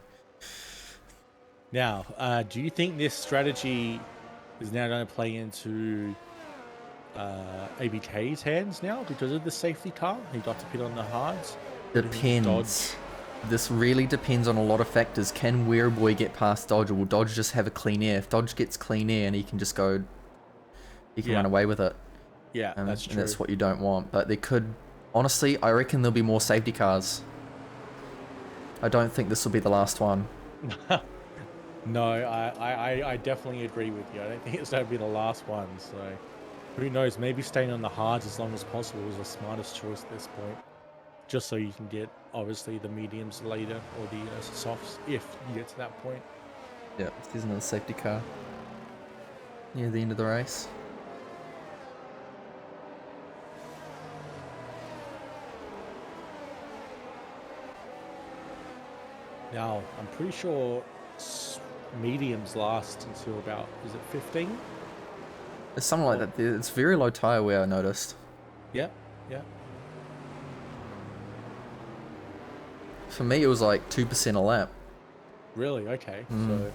Now, do you think this strategy is now going to play into ABK's hands now because of the safety car? He got to pit on the hards. Depends. This really depends on a lot of factors. Can Weirboy get past Dodge, or will Dodge just have a clean air? If Dodge gets clean air and he can just go, he can run away with it. Yeah, that's true. And that's what you don't want. But there could, honestly, I reckon there'll be more safety cars. I don't think this will be the last one. No, I definitely agree with you. I don't think it's going to be the last one. So who knows? Maybe staying on the hards as long as possible is the smartest choice at this point. Just so you can get, obviously, the mediums later, or the softs, if you get to that point. Yeah, there's another safety car near the end of the race. Now, I'm pretty sure mediums last until about, is it 15? It's something like that. It's very low tyre wear, I noticed. Yeah, yeah. For me, it was like 2% a lap. Really? Okay. So,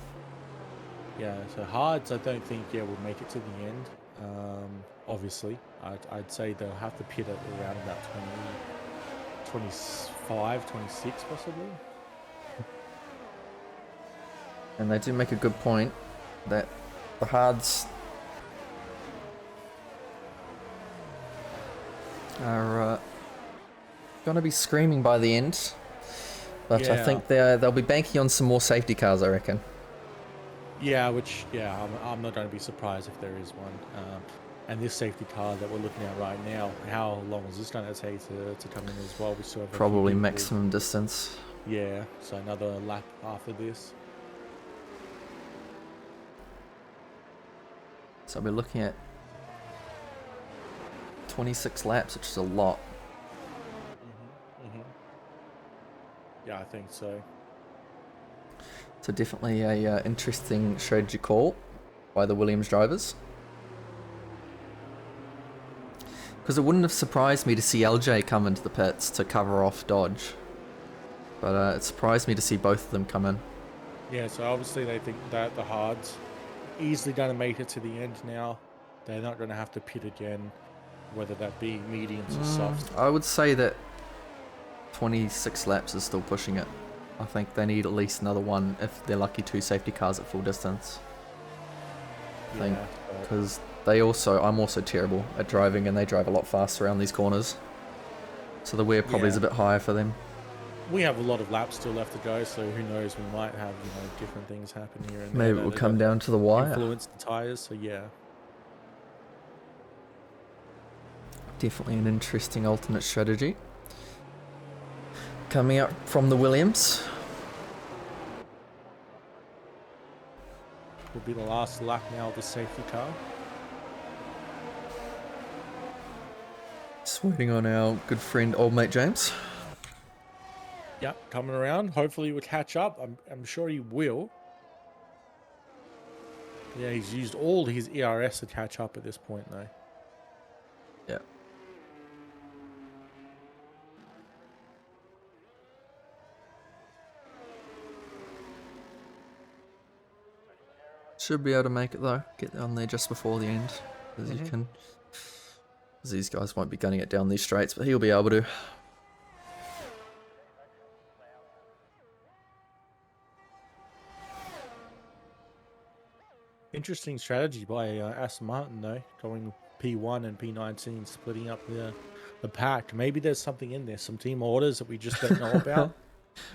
yeah. So hards, I don't think will make it to the end. Obviously, I'd say they'll have to pit at around about 25, 26 possibly. And they do make a good point that the hards are going to be screaming by the end. But I think they'll be banking on some more safety cars, I reckon. Yeah, I'm not going to be surprised if there is one. And this safety car that we're looking at right now, how long is this going to take to come in as well? We still have probably maximum distance. Yeah, so another lap after this. So we're looking at 26 laps, which is a lot. Yeah, I think so. So definitely a interesting strategy call by the Williams drivers. Because it wouldn't have surprised me to see LJ come into the pits to cover off Dodge. But it surprised me to see both of them come in. Yeah, so obviously they think that the hards easily going to make it to the end now. They're not going to have to pit again, whether that be mediums or softs. I would say that 26 laps is still pushing it. I think they need at least another one if they're lucky, 2 safety cars at full distance. I think, because I'm also terrible at driving, and they drive a lot faster around these corners. So the wear probably is a bit higher for them. We have a lot of laps still left to go, so who knows, we might have, different things happen here and Maybe there. it will come down to the wire. Influence the tyres, so yeah. Definitely an interesting alternate strategy. Coming up from the Williams. Will be the last lap now of the safety car. Just waiting on our good friend, old mate James. Yep, coming around. Hopefully we'll catch up. I'm sure he will. Yeah, he's used all his ERS to catch up at this point, though. Yeah. Should be able to make it though. Get on there just before the end, as you can. As these guys won't be gunning it down these straights, but he'll be able to. Interesting strategy by Aston Martin, though, going P1 and P19, splitting up the pack. Maybe there's something in there, some team orders that we just don't know about.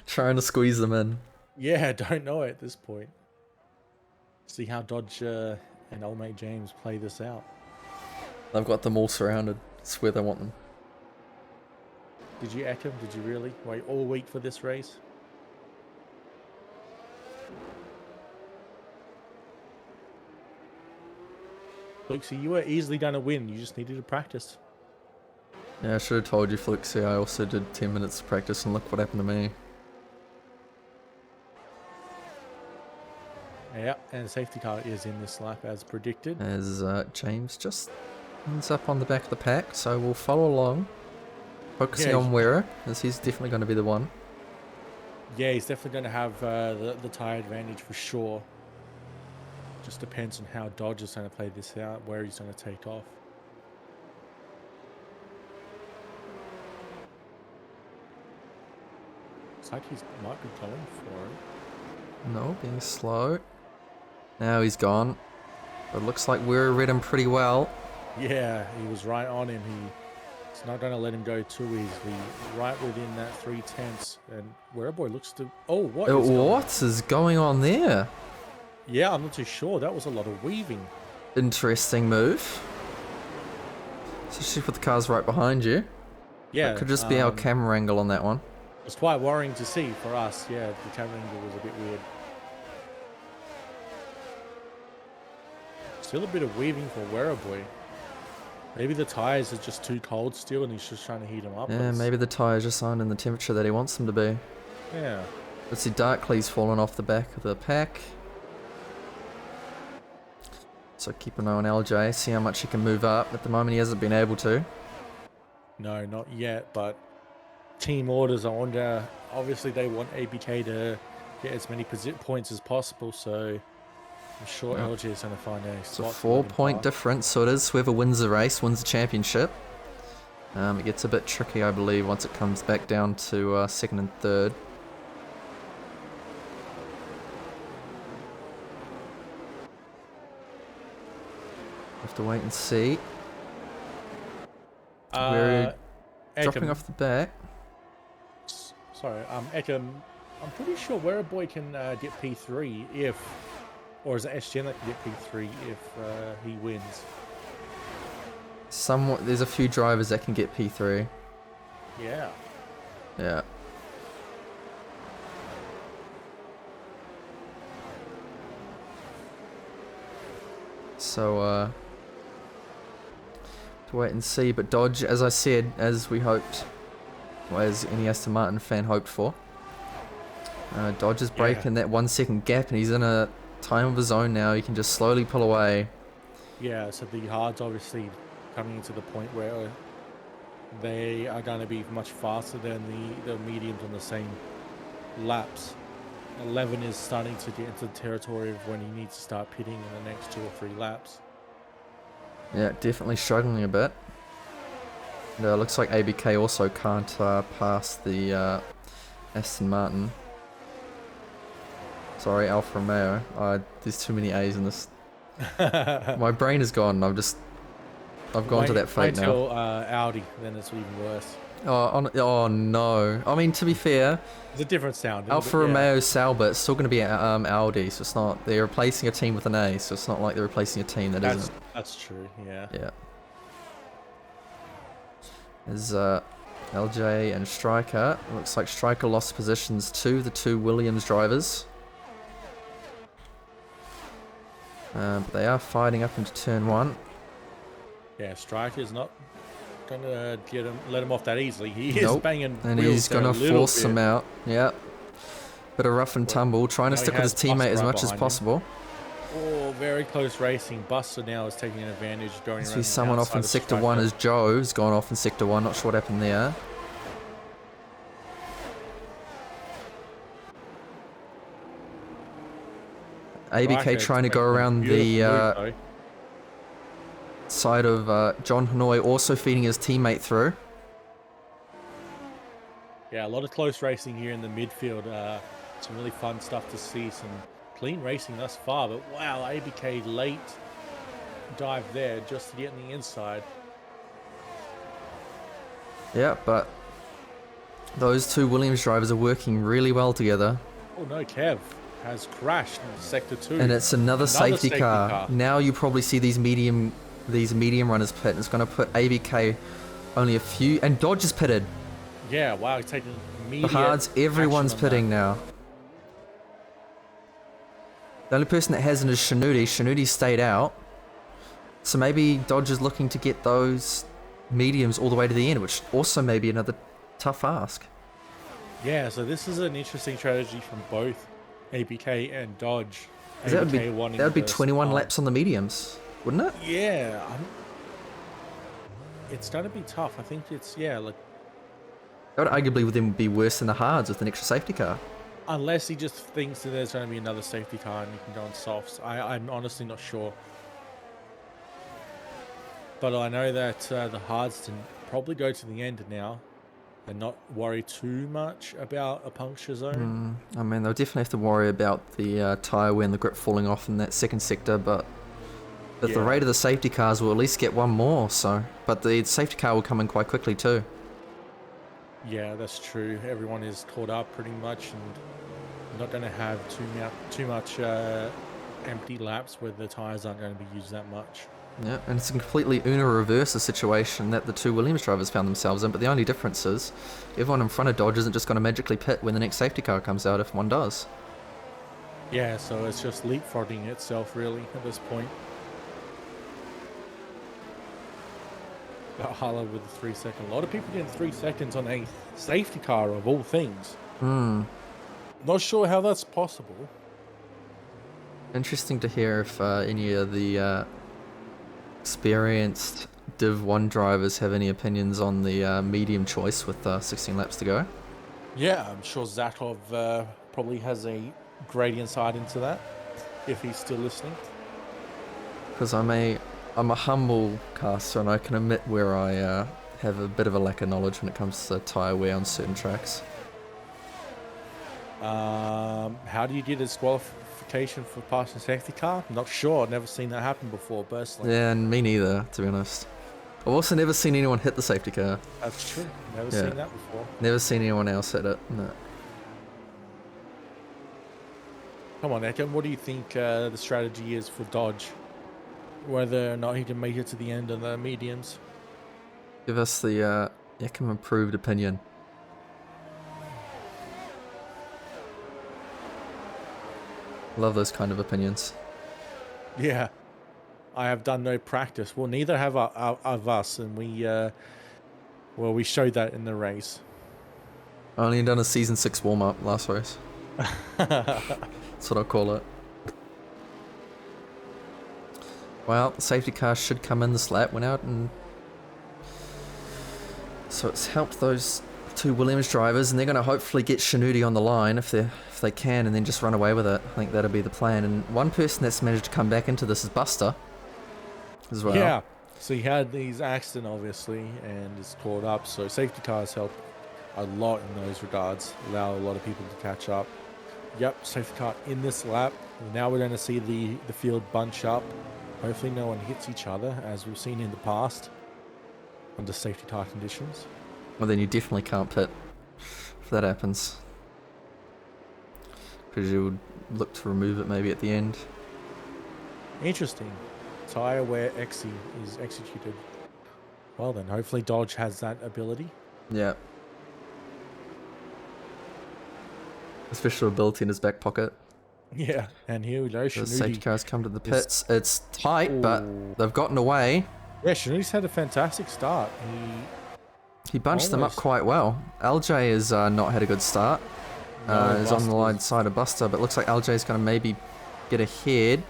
Trying to squeeze them in. Yeah, don't know at this point. See how Dodge and old mate James play this out. They've got them all surrounded. It's where they want them. Did you echo? Did you really wait all week for this race? Look, so you were easily going to win. You just needed to practice. Yeah, I should have told you, Fluxy. I also did 10 minutes of practice, and look what happened to me. Yeah, and the safety car is in this lap as predicted. As James just ends up on the back of the pack, so we'll follow along. Focusing on Wera, as he's definitely going to be the one. Yeah, he's definitely going to have the tyre advantage for sure. Just depends on how Dodge is going to play this out, where he's going to take off. Looks like he might be going for him. No, being slow. Now he's gone. But it looks like Wera read him pretty well. Yeah, he was right on him. He's not going to let him go too easily. Right within that 3/10. And Weraboy looks to... Oh, what is going on there? Yeah, I'm not too sure. That was a lot of weaving. Interesting move. Especially with the cars right behind you. Yeah. It could just be our camera angle on that one. It's quite worrying to see for us. Yeah, the camera angle was a bit weird. Still a bit of weaving for Weraboy. Maybe the tyres are just too cold still and he's just trying to heat them up. Yeah, maybe the tyres just aren't in the temperature that he wants them to be. Yeah. Let's see, Darkly's fallen off the back of the pack. So keep an eye on LJ, see how much he can move up. At the moment he hasn't been able to. No, not yet, but team orders are under. Obviously they want ABK to get as many points as possible, so I'm sure LJ is going to find a It's a 4-point difference, so it is whoever wins the race wins the championship. It gets a bit tricky, I believe, once it comes back down to second and third. Have to wait and see. We're dropping off the back. Sorry, Ekem, I'm pretty sure Weraboy can get P3 if... Or is it SGN that can get P3 if he wins? There's a few drivers that can get P3. Yeah. Yeah. So, to wait and see. But Dodge, as I said, as we hoped, or as any Aston Martin fan hoped for, Dodge is breaking that 1 second gap, and he's in a time of his own now. He can just slowly pull away. Yeah, so the hards obviously coming into the point where they are going to be much faster than the mediums on the same laps. 11 is starting to get into the territory of when he needs to start pitting in the next 2 or 3 laps. Yeah, definitely struggling a bit. No, it looks like ABK also can't pass the Aston Martin. Sorry, Alfa Romeo. There's too many A's in this. My brain is gone. I've gone to that fate now. Until Audi, then it's even worse. Oh no. I mean, to be fair, It's a different sound. Alfa Romeo Sauber, it's still going to be Audi, so it's not. They're replacing a team with an A, so it's not like they're replacing a team that isn't. That's true. Yeah. Yeah. There's LJ and Striker. It looks like Striker lost positions to the two Williams drivers. But they are fighting up into turn 1. Yeah, Striker's not gonna let him off that easily. He is Nope. banging And wheels he's there gonna a little force bit. him out. Yep. Bit of rough and tumble, trying to Now he stick with his has teammate Buster as right much as behind him. possible. Oh, very close racing. Buster now is taking an advantage, going I around. see the someone off outside in of sector 1 Striker. as Joe's gone off in sector 1. Not sure what happened there. ABK Striker trying to go making a around the beautiful move, though. side of John Hanoi, also feeding his teammate through. Yeah, a lot of close racing here in the midfield. Some really fun stuff to see. Some clean racing thus far. But wow, ABK late dive there just to get in the inside. Yeah, but those two Williams drivers are working really well together. Oh no, Kev has crashed in sector 2. And it's another safety car. Now you probably see these medium runners pit. It's going to put ABK only a few, and Dodge is pitted. Yeah, wow, he's taking The immediate hards, everyone's action on pitting that. now. The only person that hasn't is Shinudi. Shinudi stayed out. So maybe Dodge is looking to get those mediums all the way to the end, which also may be another tough ask. Yeah, so this is an interesting strategy from both ABK and Dodge. 'Cause that ABK wanting would be the 21 start. laps on the mediums, wouldn't it? Yeah, it's going to be tough. I think it's, like, That would arguably then be worse than the hards with an extra safety car. unless he just thinks that there's going to be another safety car and you can go on softs. I'm honestly not sure. But I know that the hards can probably go to the end now and not worry too much about a puncture zone. I mean, they'll definitely have to worry about the tyre wear and the grip falling off in that second sector, but at the Yeah. rate of the safety cars, we'll at least get one more, so... But the safety car will come in quite quickly too. Yeah, that's true. Everyone is caught up pretty much and not going to have too much empty laps where the tyres aren't going to be used that much. Yeah, and it's a completely Una reverse situation that the two Williams drivers found themselves in, but the only difference is everyone in front of Dodge isn't just going to magically pit when the next safety car comes out if one does. Yeah, so it's just leapfrogging itself really at this point. Valhalla with the 3 second. A lot of people getting 3 seconds on a safety car of all things. Not sure how that's possible. Interesting to hear if any of the experienced Div 1 drivers have any opinions on the medium choice with 16 laps to go. Yeah, I'm sure Zatov probably has a great insight into that, if he's still listening. Because I'm a humble caster and I can admit where I have a bit of a lack of knowledge when it comes to tyre wear on certain tracks. How do you get a disqualification for passing safety car? I'm not sure. I've never seen that happen before, personally. Yeah, and me neither, to be honest. I've also never seen anyone hit the safety car. That's true. Never Yeah. seen that before. Never seen anyone else hit it. No. Come on, Ekin. What do you think the strategy is for Dodge? Whether or not he can make it to the end of the mediums? Give us the Ekim approved opinion. Love those kind of opinions. Yeah. I have done no practice. Well, neither have of us, and we showed that in the race. I only done a season 6 warm up last race. That's what I call it. Well, the safety car should come in this lap, went out, and so it's helped those two Williams drivers, and they're going to hopefully get Shinudi on the line if they can, and then just run away with it. I think that'll be the plan. And one person that's managed to come back into this is Buster as well. Yeah. So he had his accident, obviously, and is caught up. So safety cars help a lot in those regards, allow a lot of people to catch up. Yep, safety car in this lap. Now we're going to see the field bunch up. Hopefully no one hits each other, as we've seen in the past, under safety car conditions. Well, then you definitely can't pit if that happens. Because you would look to remove it maybe at the end. Interesting. Tyre where Exy is executed. Well then, hopefully Dodge has that ability. Yeah. A special ability in his back pocket. Yeah, and here we go. The safety cars come to the pits. It's tight, but they've gotten away. Yeah, Shanudi's had a fantastic start. He bunched them up quite well. LJ has not had a good start. Is on the line side of Buster, but looks like LJ's going to maybe get ahead.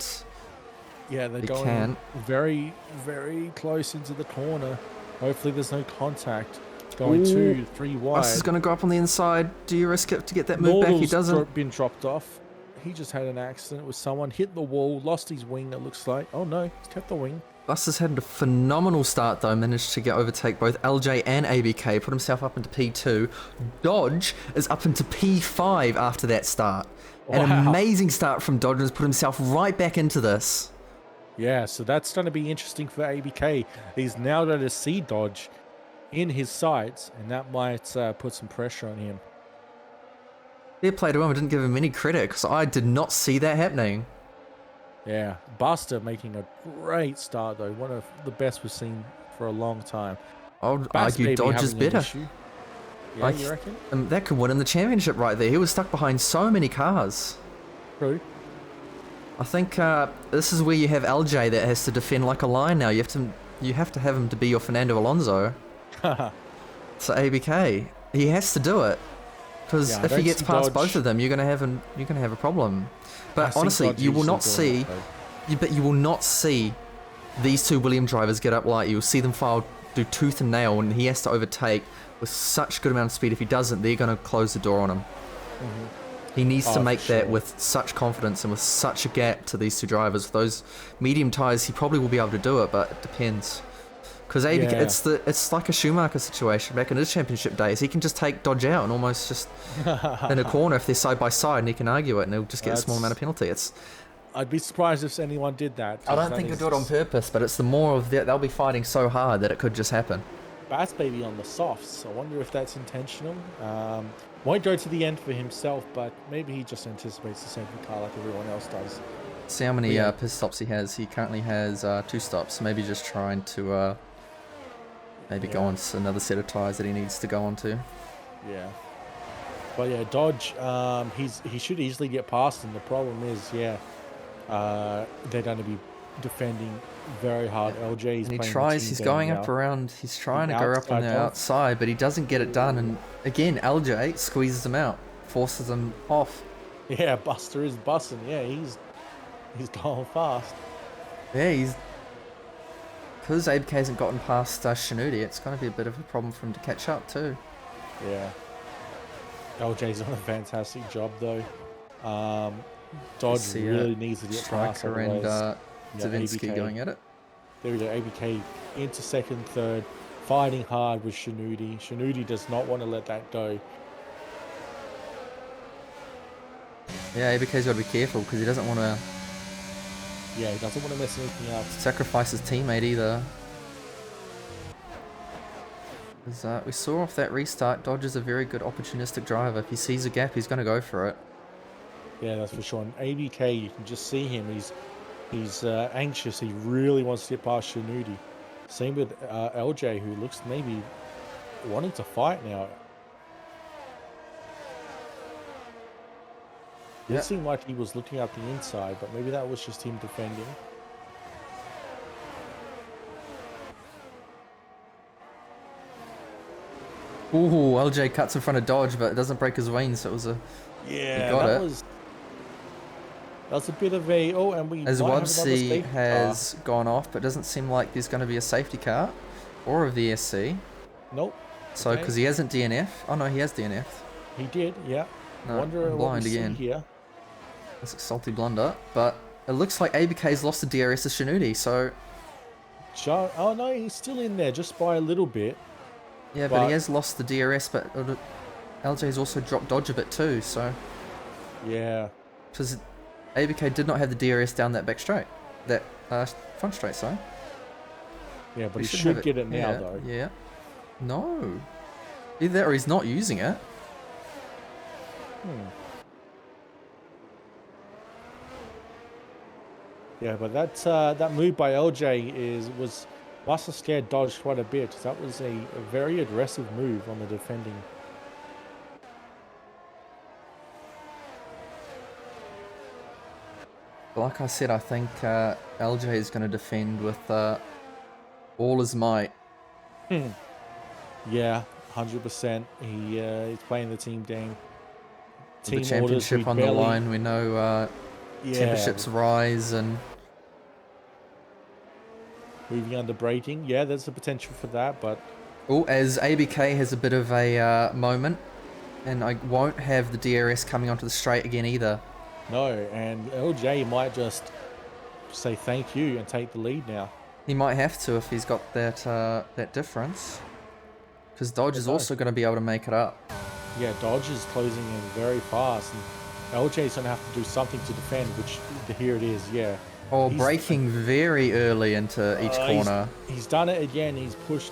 Yeah, they're going very, very close into the corner. Hopefully there's no contact. Going 2, 3 wide. Buster's going to go up on the inside. Do you risk it to get that move back? He doesn't. Been dropped off. He just had an accident with someone. Hit the wall. Lost his wing, it looks like. Oh no, he's kept the wing. Buster's had a phenomenal start though, managed to overtake both LJ and ABK, put himself up into P2. Dodge is up into P5 after that start. Wow. An amazing start from Dodge, has put himself right back into this. Yeah, so that's going to be interesting for ABK. He's now going to see Dodge in his sights, and that might put some pressure on him. Fair play to him, I didn't give him any credit, because I did not see that happening. Yeah, Buster making a great start though. One of the best we've seen for a long time. I'd argue Dodge is better. Yeah, you reckon? That could win in the championship right there. He was stuck behind so many cars. True. I think this is where you have LJ that has to defend like a lion now. You have to have him to be your Fernando Alonso. So ABK, he has to do it. Because if he gets past both of them, you're gonna have a problem. But honestly, you will not see, you will not see these two Williams drivers get up light. You'll see them do tooth and nail, and he has to overtake with such good amount of speed. If he doesn't, they're gonna close the door on him. He needs to make that with such confidence and with such a gap to these two drivers. With those medium tyres, he probably will be able to do it, but it depends. Because it's like a Schumacher situation back in his championship days. He can just take Dodge out and almost just in a corner if they're side by side, and he can argue it, and he'll just get a small amount of penalty. I'd be surprised if anyone did that. I don't think they'll do it on purpose, but it's the more of that they'll be fighting so hard that it could just happen. Bass Baby on the softs. I wonder if that's intentional. Won't go to the end for himself, but maybe he just anticipates the safety car like everyone else does. See how many pit stops he has. He currently has 2 stops. Maybe just trying to go on another set of tyres that he needs to go on to. Yeah. But yeah, Dodge, he should easily get past him. The problem is, they're going to be defending very hard. LJ is and he tries, he's going up around, he's trying to go up on the outside, but he doesn't get it done. And again, LJ squeezes him out, forces him off. Yeah, Buster is busting. Yeah, he's going fast. Yeah, because ABK hasn't gotten past Shinudi, it's going to be a bit of a problem for him to catch up too. Yeah. LJ's done a fantastic job though. Dodge really needs to get past Striker and Zavinsky going at it. There we go, ABK into second, third, fighting hard with Shinudi. Shinudi does not want to let that go. Yeah, ABK's got to be careful because he doesn't want to... Yeah, he doesn't want to mess anything up. Sacrifice his teammate either. We saw off that restart, Dodge is a very good opportunistic driver. If he sees a gap, he's going to go for it. Yeah, that's for sure. And ABK, you can just see him. He's anxious. He really wants to get past Shinudi. Same with LJ, who looks maybe wanting to fight now. It seemed like he was looking at the inside, but maybe that was just him defending. Ooh, LJ cuts in front of Dodge, but it doesn't break his wing, so it was a... Yeah, that was a bit of a... Oh, and we... As Wadsey has gone off, but it doesn't seem like there's going to be a safety car or a VSC. Nope. So, because he hasn't DNF. Oh, no, he has DNF. He did, yeah. No, wonder I'm blind again. Here. That's a salty blunder, but it looks like ABK's lost the DRS to Shinudi, so... Oh no, he's still in there just by a little bit. Yeah, but he has lost the DRS, but LJ's also dropped dodge a bit too, so... Yeah. Because ABK did not have the DRS down that back straight. That front straight, sorry. Yeah, but he should get it now, though. Yeah. No. Either that or he's not using it. Yeah, but that move by LJ must have scared Dodge quite a bit. That was a very aggressive move on the defending. Like I said, I think LJ is going to defend with all his might. Yeah, 100%. He's playing the team game. With the championship on the line, we know temperships rise and... Moving under braking, yeah, there's the potential for that, but... Oh, as ABK has a bit of a moment, and I won't have the DRS coming onto the straight again either. No, and LJ might just say thank you and take the lead now. He might have to if he's got that difference. Because Dodge is also going to be able to make it up. Yeah, Dodge is closing in very fast, and LJ's going to have to do something to defend, which here it is, yeah. Oh, braking very early into each corner. He's done it again. He's pushed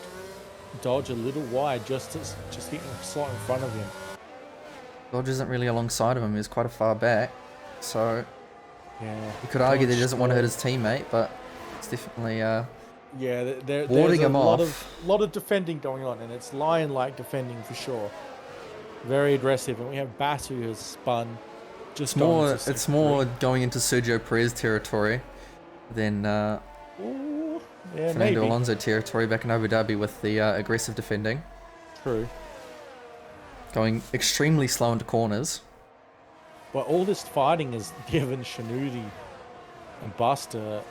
Dodge a little wide, just getting a slot in front of him. Dodge isn't really alongside of him. He's quite a far back. So, yeah, you could argue that he doesn't want to hit his teammate, but it's definitely there's warding him off. A lot of defending going on, and it's lion-like defending for sure. Very aggressive, and we have Bass who has spun. It's more going into Sergio Perez territory than Fernando Alonso territory back in Abu Dhabi with the aggressive defending. True. Going extremely slow into corners. But all this fighting has given Shanudi and Buster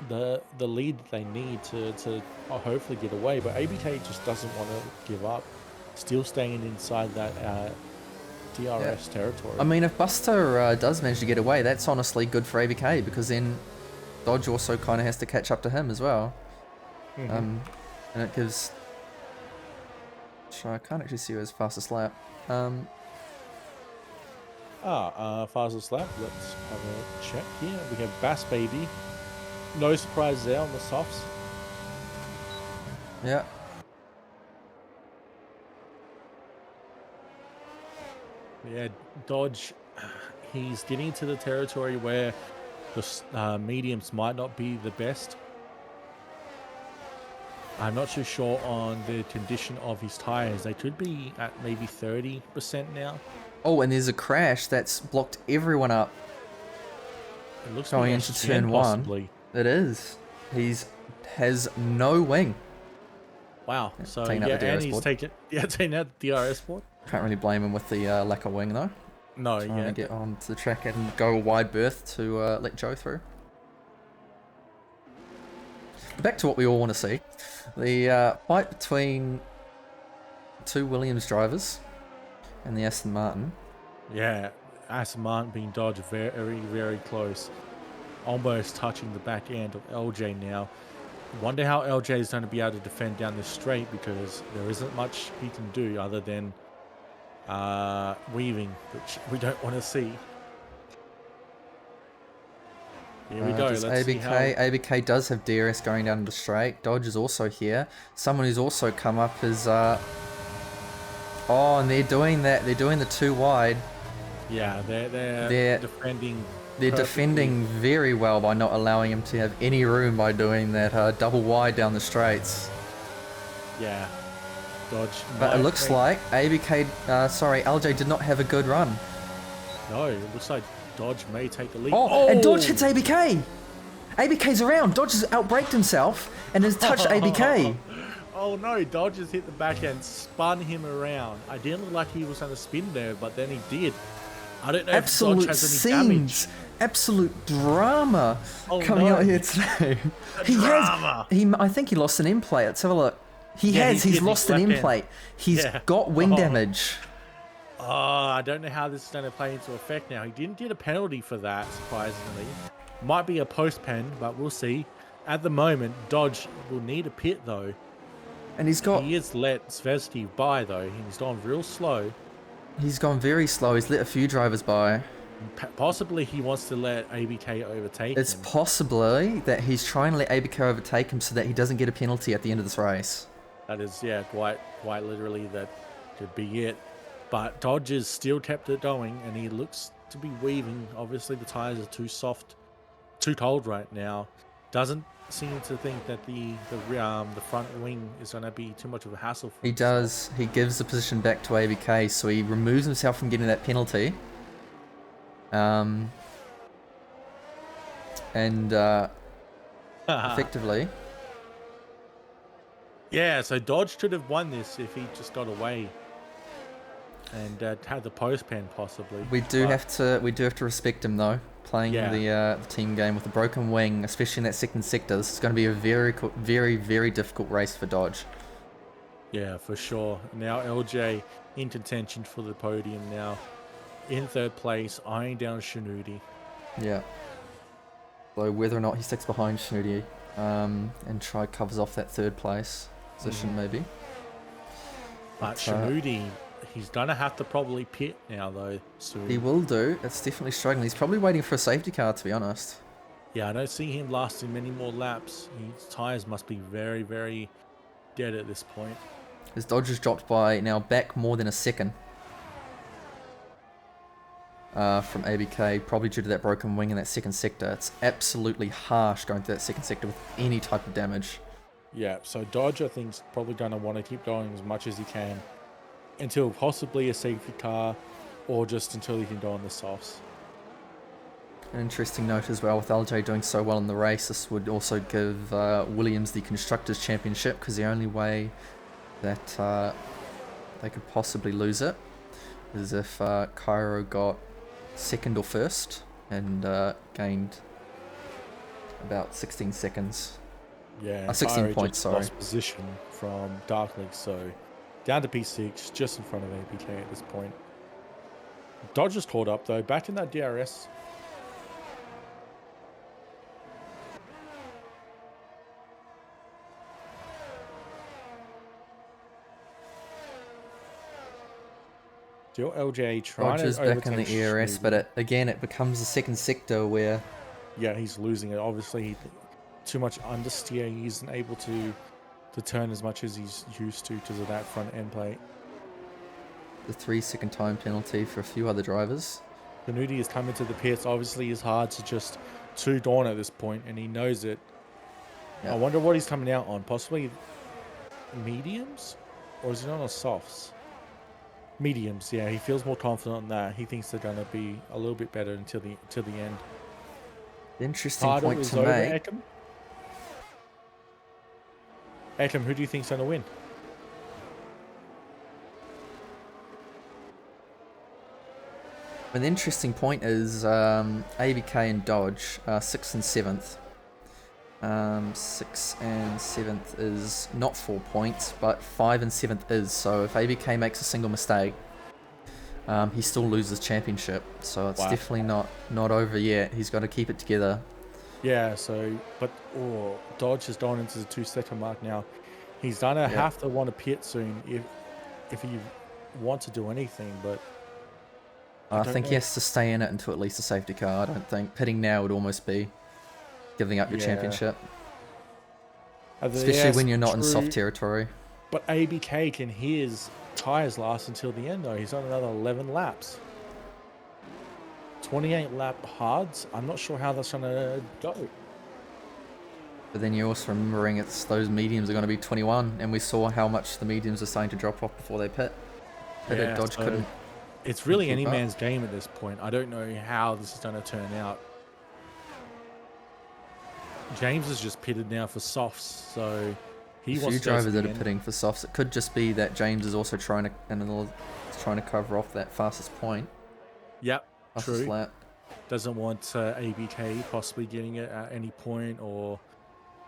the lead they need to hopefully get away. But ABK just doesn't want to give up. Still staying inside that DRS territory. I mean, if Buster does manage to get away, that's honestly good for ABK, because then Dodge also kind of has to catch up to him as well. And it gives... I can't actually see who has fastest lap. Fastest lap. Let's have a check here. We have Bass Baby. No surprise there on the softs. Yeah. Yeah, Dodge, he's getting into the territory where the mediums might not be the best. I'm not too sure on the condition of his tyres. They could be at maybe 30% now. Oh, and there's a crash that's blocked everyone up. It looks going like into turn one. It is. Has no wing. Wow. So taking out the DRS board. Taking out the DRS board. Can't really blame him with the lack of wing though. No, Trying to get onto the track and go a wide berth to let Joe through. Back to what we all want to see. The fight between two Williams drivers and the Aston Martin. Yeah, Aston Martin being Dodge very, very close. Almost touching the back end of LJ now. Wonder how LJ is going to be able to defend down this straight, because there isn't much he can do other than weaving, which we don't want to see. Here we go. Let's see how... ABK does have DRS going down the straight. Dodge is also here. Someone who's also come up is... Oh, and they're doing that. They're doing the two wide. Yeah, they're defending... They're defending very well by not allowing him to have any room by doing that double wide down the straights. Yeah. Dodge. But it looks like LJ did not have a good run. No, it looks like Dodge may take the lead. Oh, and Dodge hits ABK. ABK's around. Dodge has outbraked himself and has touched ABK. Oh no, Dodge has hit the back end, spun him around. I didn't look like he was going to spin there, but then he did. I don't know if Dodge has any damage. Absolute drama coming out here today. I think he lost an end plate. Let's have a look. He's lost an end plate. He's got wing damage. Oh, I don't know how this is going to play into effect now. He didn't get a penalty for that, surprisingly. Might be a post pen, but we'll see. At the moment, Dodge will need a pit though. And he's got... He has let Zvezdy by though. He's gone real slow. He's gone very slow. He's let a few drivers by. Possibly he wants to let ABK overtake It's him. possibly that he's trying to let ABK overtake him so that he doesn't get a penalty at the end of this race. That is, yeah, quite literally that could be it. But Dodge has still kept it going, and he looks to be weaving. Obviously, the tires are too soft, too cold right now. Doesn't seem to think that the front wing is going to be too much of a hassle for him. He does. He gives the position back to ABK, so he removes himself from getting that penalty. Effectively. Yeah, so Dodge should have won this if he just got away and had the post pen possibly. We do have to respect him though. Playing the team game with a broken wing, especially in that second sector. This is going to be a very, very difficult race for Dodge. Yeah, for sure. Now LJ in contention for the podium now. In third place, eyeing down Shinudi. Yeah. So whether or not he sticks behind Shinudi and covers off that third place position maybe. But Shinudi, he's going to have to probably pit now though soon. He will do. It's definitely struggling. He's probably waiting for a safety car, to be honest. Yeah, I don't see him lasting many more laps. His tyres must be very, very dead at this point. His Dodge has dropped by now back more than a second. From ABK, probably due to that broken wing in that second sector. It's absolutely harsh going through that second sector with any type of damage. Yeah, so Dodge I think is probably going to want to keep going as much as he can until possibly a safety car or just until he can go on the softs. An interesting note as well, with LJ doing so well in the race, this would also give Williams the Constructors' Championship, because the only way that they could possibly lose it is if Cairo got second or first and gained about 16 seconds. Yeah, 16 points, sorry. Lost position from Dark League, so down to P6, just in front of APK at this point. Dodge is caught up though, back in that DRS. Still LJ trying Dodge is to back in overtake the ERS, Shinudi. but again it becomes the second sector where... Yeah, he's losing it. Obviously, too much understeer. He isn't able to turn as much as he's used to because of that front end plate. The 3-second time penalty for a few other drivers. Benudi has come into the pits. Obviously, it's hard to just toot on at this point, and he knows it. Yep. I wonder what he's coming out on. Possibly mediums? Or is he on softs? Mediums, yeah. He feels more confident on that. He thinks they're going to be a little bit better until the end. Interesting Harder point is to over make. Ekim. Ekim, who do you think's going to win? An interesting point is ABK and Dodge are 6th and 7th. 6th and 7th is not 4 points, but 5 and 7th is. So if ABK makes a single mistake, he still loses championship. So it's definitely not over yet. He's got to keep it together. Yeah, so, but Dodge has gone into the 2-second mark now. He's going to have to want to pit soon if he wants to do anything, but... I think he has to stay in it until at least a safety car. I don't think pitting now would almost be giving up your championship. Especially when you're not in soft territory. But ABK can his tyres last until the end though. He's on another 11 laps. 28 lap hards. I'm not sure how that's going to go. But then you're also remembering it's those mediums are going to be 21, and we saw how much the mediums are starting to drop off before they pit. Dodge couldn't. It's really any man's game at this point. I don't know how this is going to turn out. James is just pitted now for softs, so he wants to. A few drivers that are pitting for softs. It could just be that James is also trying to cover off that fastest point. Yep, fastest true. lap. Doesn't want ABK possibly getting it at any point, or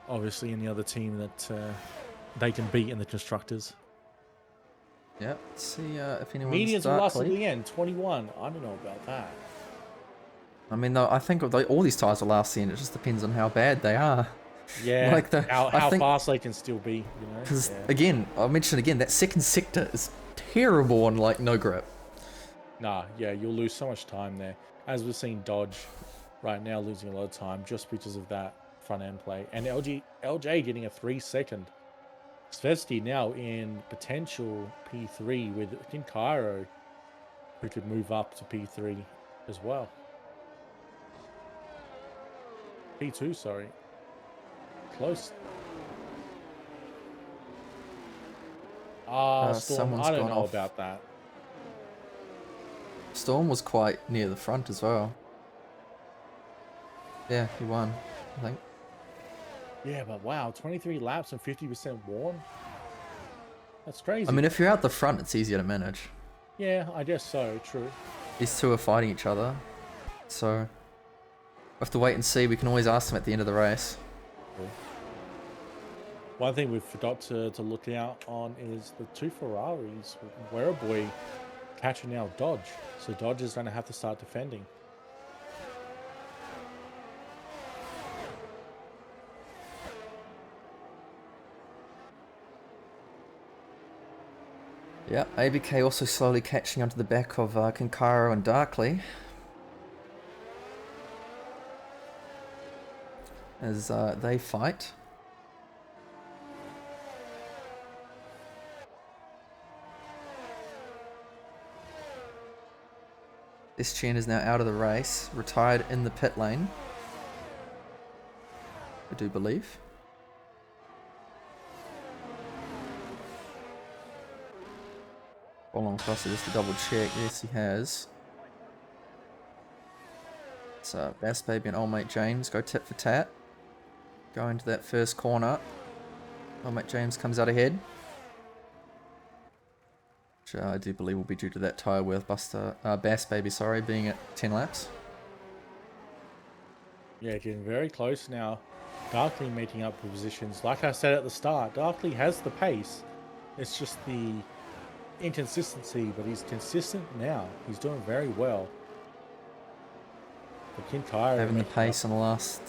obviously any other team that they can beat in the constructors. Yeah, let's see if anyone's Medians will last to the end, 21. I don't know about that. I mean, though, I think all these tyres will last the end. It just depends on how bad they are. Yeah, Like how I think fast they can still be, because Yeah. again, I mentioned again that second sector is terrible on like no grip. Nah, yeah, you'll lose so much time there. As we've seen Dodge right now losing a lot of time just because of that front end play. And LJ getting a 3-second. Svesti now in potential P3 with Cairo, who could move up to P3 as well. P2, sorry. Close. Storm, Someone's I don't gone know off. about that. Storm was quite near the front as well. Yeah, he won, I think. Yeah, but wow, 23 laps and 50% worn? That's crazy. I mean, if you're out the front, it's easier to manage. Yeah, I guess so, true. These two are fighting each other, so we have to wait and see. We can always ask them at the end of the race. Cool. One thing we forgot to look out on is the two Ferraris, Werribee catching out Dodge. So Dodge is going to have to start defending. Yeah, ABK also slowly catching onto the back of Kinkaro and Darkly. As they fight. This Chen is now out of the race, retired in the pit lane. I do believe. Hold on, across it just to double check. Yes, he has. So, Bass Baby and Old Mate James go tit for tat. Go into that first corner. Old Mate James comes out ahead. Which I do believe will be due to that tyre with Bass Baby, sorry, being at 10 laps. Yeah, getting very close now. Darkly making up positions. Like I said at the start, Darkly has the pace. It's just the inconsistency, but he's consistent now. He's doing very well. Having the pace in the last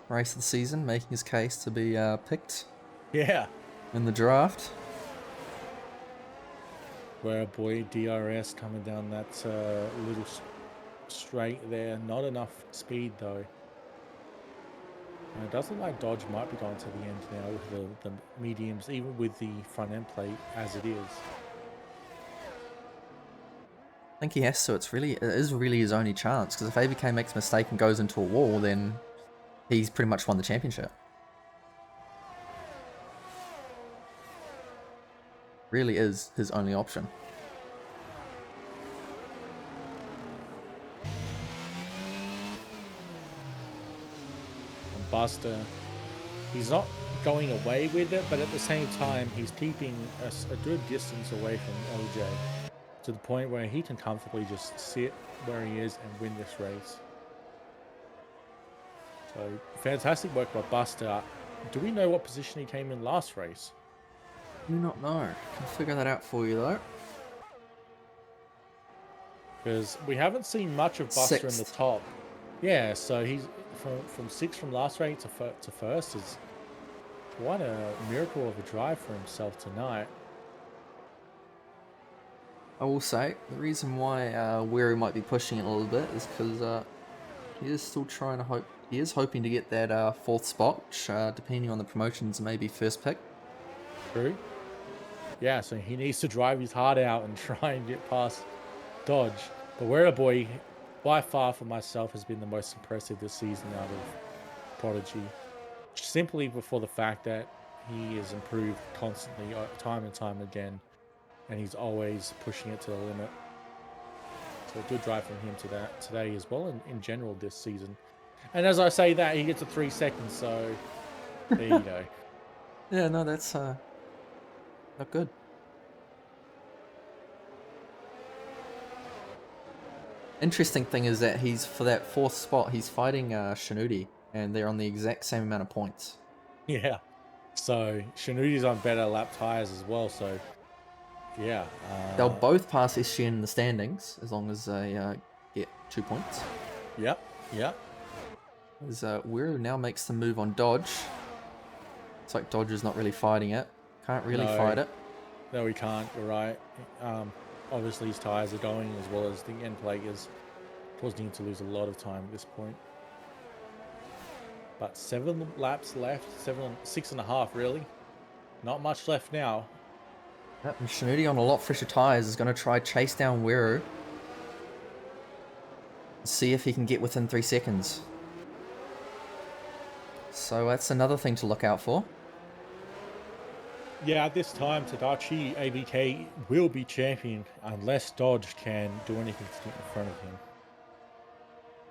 race of the season, making his case to be picked. Yeah. In the draft. Werribee DRS coming down that little straight there. Not enough speed though. And it does look like Dodge might be going to the end now with the mediums, even with the front end plate as it is. I think he has to. It is really his only chance, because if ABK makes a mistake and goes into a wall, then he's pretty much won the championship. Really is his only option. And Buster, he's not going away with it, but at the same time, he's keeping a good distance away from LJ to the point where he can comfortably just sit where he is and win this race. So fantastic work by Buster. Do we know what position he came in last race? Do not know. Can figure that out for you though. Because we haven't seen much of Buster in the top. Yeah, so he's from 6th from last race to first is quite a miracle of a drive for himself tonight. I will say the reason why Weary might be pushing it a little bit is because he is still trying to hope. He is hoping to get that 4th spot, which, depending on the promotions, maybe first pick. True. Yeah, so he needs to drive his heart out and try and get past Dodge. But Werribee, by far for myself, has been the most impressive this season out of Prodigy. Simply before the fact that he has improved constantly, time and time again, and he's always pushing it to the limit. So a good drive from him today as well, and in general this season. And as I say that, he gets a 3 seconds, so there you go. Yeah, no, that's not good. Interesting thing is that he's, for that 4th spot, he's fighting Shinudi, and they're on the exact same amount of points. Yeah. So Shinudi's on better lap tires as well, so yeah. They'll both pass SGN in the standings, as long as they get 2 points. Yep, yep. As Wiru now makes the move on Dodge. It's like Dodge is not really fighting it. Can't really fight it. No, we can't. You're right. Obviously, his tyres are going as well as the end plate is causing him to lose a lot of time at this point. But 7 laps left. 6.5 really. Not much left now. Yep, and Shinudi on a lot fresher tyres is going to try chase down Wiru. See if he can get within 3 seconds. So that's another thing to look out for. Yeah, at this time, Tadachi ABK will be champion unless Dodge can do anything to get in front of him.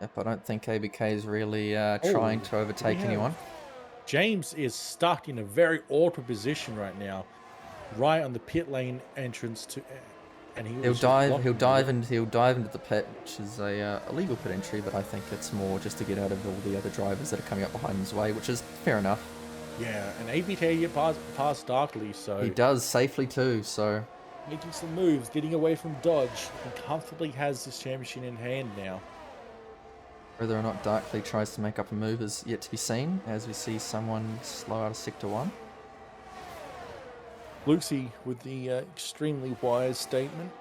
Yep, I don't think ABK is really trying to overtake anyone. James is stuck in a very awkward position right now, right on the pit lane entrance to, and he'll dive into the pit, which is a illegal pit entry, but I think it's more just to get out of all the other drivers that are coming up behind his way, which is fair enough. Yeah, and ABK get past Darkly, so he does safely too. So making some moves, getting away from Dodge, and comfortably has this championship in hand now. Whether or not Darkly tries to make up a move is yet to be seen, as we see someone slow out of Sector 1. Lucy with the extremely wise statement.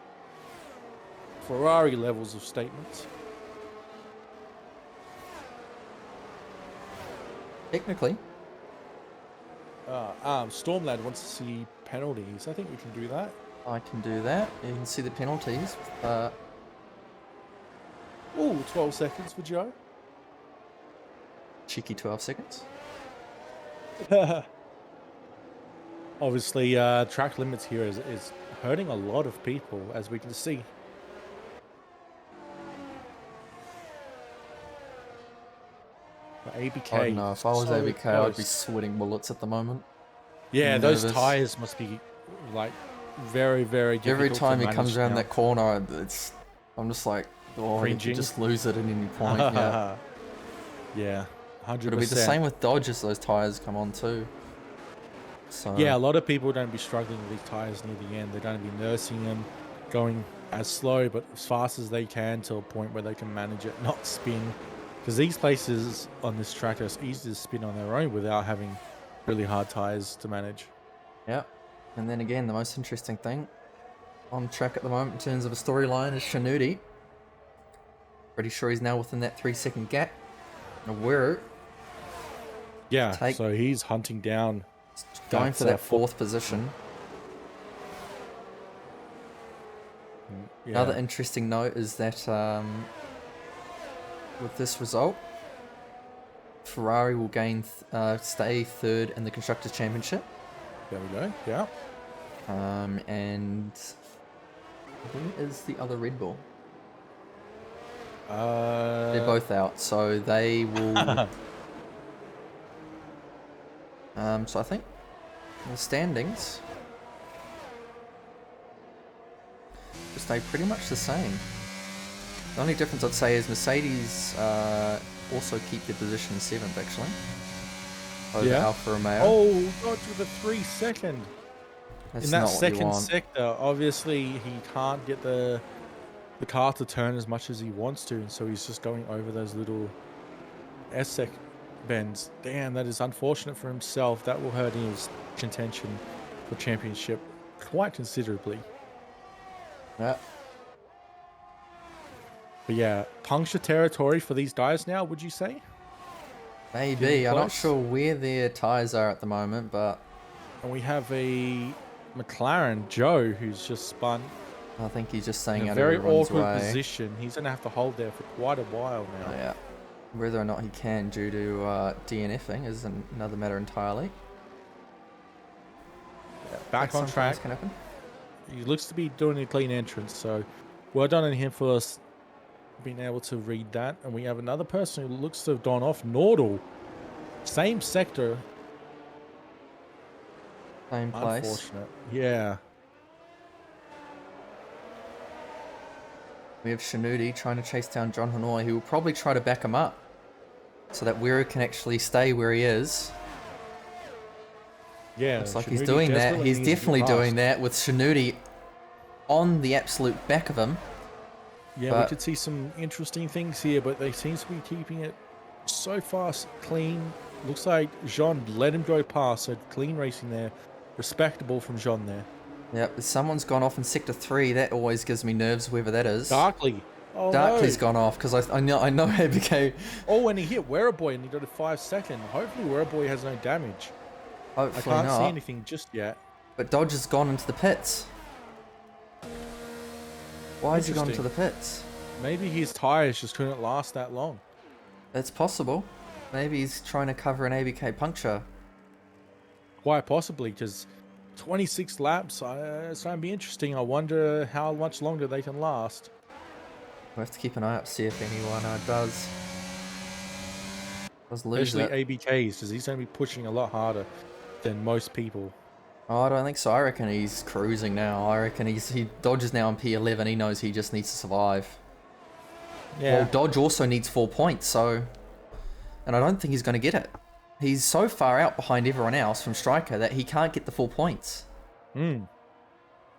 Ferrari levels of statements. Technically. Stormlad wants to see penalties. I think we can do that. I can do that. You can see the penalties. Oh, 12 seconds for Joe. Cheeky 12 seconds. Obviously, track limits here is hurting a lot of people, as we can see. But ABK. I don't know. If I was ABK, close. I'd be sweating bullets at the moment. Yeah, those tyres must be like very, very difficult. Every time he comes around that corner, I'm just like, oh, you could just lose it at any point. Yeah. Yeah, 100%. It'll be the same with Dodge as those tyres come on too. So yeah, a lot of people don't be struggling with these tyres near the end. They're going to be nursing them, going as slow but as fast as they can to a point where they can manage it, not spin. Because these places on this track are easy to spin on their own without having really hard tyres to manage. Yeah, and then again, the most interesting thing on track at the moment in terms of a storyline is Shinudi. Pretty sure he's now within that 3-second gap. Wiru. Yeah, so he's hunting down. Going for that 4th position. Yeah. Another interesting note is that with this result, Ferrari will stay 3rd in the Constructors' Championship. There we go, yeah. And where is the other Red Bull? They're both out, so they will... so I think the standings will stay pretty much the same. The only difference I'd say is Mercedes also keep their position in 7th actually. Over Alfa Romeo. Oh, God, with a 3-second. That's in that not what you second want. sector, obviously he can't get the car to turn as much as he wants to, and so he's just going over those little S-sec bends. Damn, that is unfortunate for himself. That will hurt his contention for championship quite considerably. Yeah. But yeah, puncture territory for these guys now, would you say? Maybe. I'm not sure where their tyres are at the moment, but... And we have a McLaren, Joe, who's just spun. I think he's just staying out of very everyone's awkward way. position. He's going to have to hold there for quite a while now. Yeah. Whether or not he can due to DNFing is another matter entirely. Yeah, back on track. Can happen. He looks to be doing a clean entrance, so well done on him for us being able to read that. And we have another person who looks to have gone off, Nordal. Same sector. Same place. Unfortunate. Yeah. We have Shinudi trying to chase down John Hanoi, who will probably try to back him up so that Wiru can actually stay where he is. Yeah, looks like he's doing that. He's definitely doing that with Shinudi on the absolute back of him. Yeah, we could see some interesting things here, but they seem to be keeping it So fast, clean. Looks like Jean let him go past, so clean racing there. Respectable from Jean there. Yep, someone's gone off in Sector 3. That always gives me nerves, whoever that is. Darkly. Oh Darkly's no. gone off, because I know ABK. Oh, and he hit Wereboy and he got a 5-second. Hopefully Wereboy has no damage. Hopefully I can't not. see anything just yet. But Dodge has gone into the pits. Why has he gone into the Interesting. pits? Maybe his tires just couldn't last that long. That's possible. Maybe he's trying to cover an ABK puncture. Quite possibly, because 26 laps, it's going to be interesting. I wonder how much longer they can last. We'll have to keep an eye out, see if anyone does lose Especially it. ABKs, because he's going to be pushing a lot harder than most people. Oh, I don't think so. I reckon he's cruising now. I reckon he Dodge is now on P11. He knows he just needs to survive. Yeah. Well, Dodge also needs 4 points, so... And I don't think he's going to get it. He's so far out behind everyone else from Striker that he can't get the 4 points. Mm.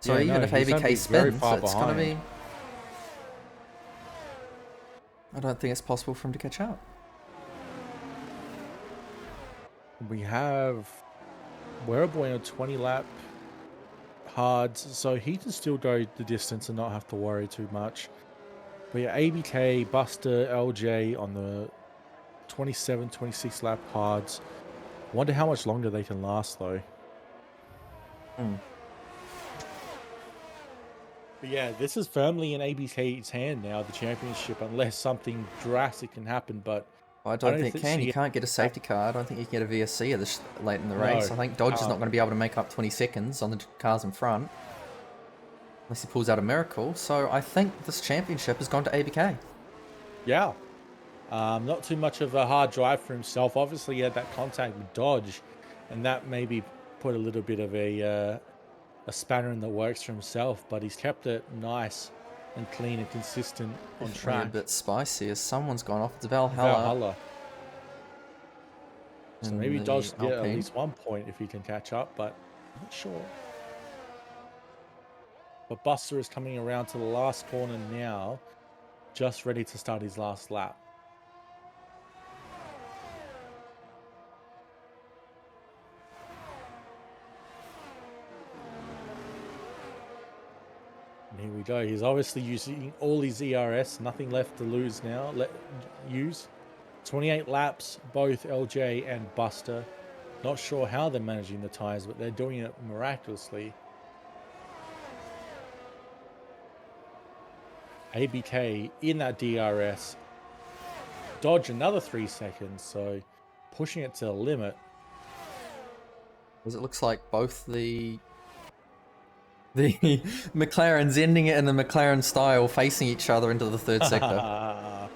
So Yeah, even no, if he's gonna be ABK very spins, far it's going to behind. be... I don't think it's possible for him to catch up. We have Wereboy on a 20 lap hards, so he can still go the distance and not have to worry too much. But yeah, ABK, Buster, LJ on the 27, 26 lap hards. Wonder how much longer they can last though. Hmm. But yeah, this is firmly in ABK's hand now, the championship, unless something drastic can happen. But I don't think see he it. can't get a safety car. I don't think he can get a VSC at this late in the race. No, I think Dodge is can't. not going to be able to make up 20 seconds on the cars in front. Unless he pulls out a miracle. So I think this championship has gone to ABK. Yeah. Not too much of a hard drive for himself. Obviously, he had that contact with Dodge, and that maybe put a little bit of a spanner in the works for himself. But he's kept it nice and clean and consistent on Definitely track. a bit spicy as someone's gone off. It's Valhalla. Valhalla. So in maybe the Dodge can get at Alpine. least 1 point if he can catch up, but I'm not sure. But Buster is coming around to the last corner now, just ready to start his last lap. And here we go. He's obviously using all his ERS. Nothing left to lose now. Use 28 laps, both LJ and Buster. Not sure how they're managing the tires, but they're doing it miraculously. ABK in that DRS. Dodge another 3 seconds, so pushing it to the limit. Because it looks like both the McLarens ending it in the McLaren style, facing each other into the third sector.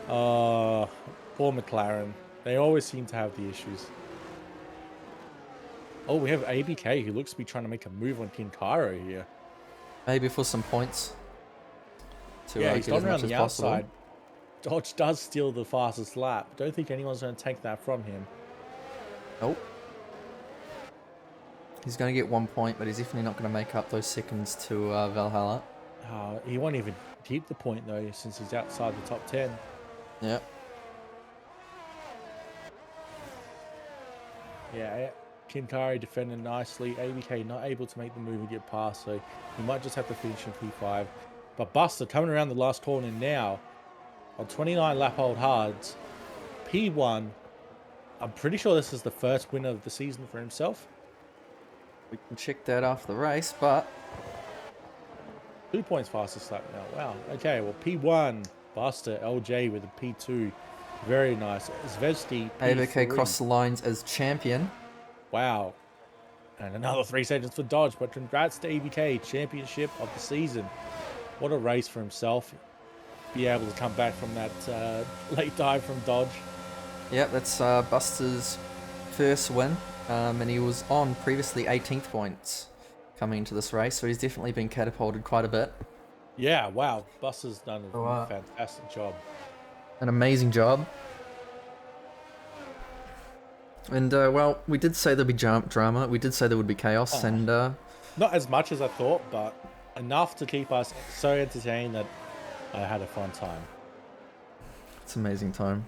Poor McLaren. They always seem to have the issues. Oh, we have ABK who looks to be trying to make a move on Kinkaro here. Maybe for some points. To Yeah, he's get as gone much around as the possible. outside. Dodge does steal the fastest lap. Don't think anyone's going to take that from him. Nope. He's going to get 1 point, but he's definitely not going to make up those seconds to Valhalla. He won't even keep the point though, since he's outside the top 10. Yep. Yeah, Kinkari defending nicely. ABK not able to make the move and get past, so he might just have to finish in P5. But Buster coming around the last corner now on 29 lap hold hards. P1. I'm pretty sure this is the first win of the season for himself. We can check that after the race, but 2 points fastest lap now. Wow. Okay, well, P1, Buster, LJ with a P2. Very nice. Zvezdi, P3. ABK crossed the lines as champion. Wow. And another 3 seconds for Dodge, but congrats to ABK, championship of the season. What a race for himself. Be able to come back from that late dive from Dodge. Yep, that's Buster's first win. And he was on previously 18th points coming into this race, so he's definitely been catapulted quite a bit. Yeah, wow. Buster's done a Oh, fantastic job. An amazing job. And, well, we did say there'd be drama, we did say there would be chaos, and... Not as much as I thought, but enough to keep us so entertained that I had a fun time. It's an amazing time.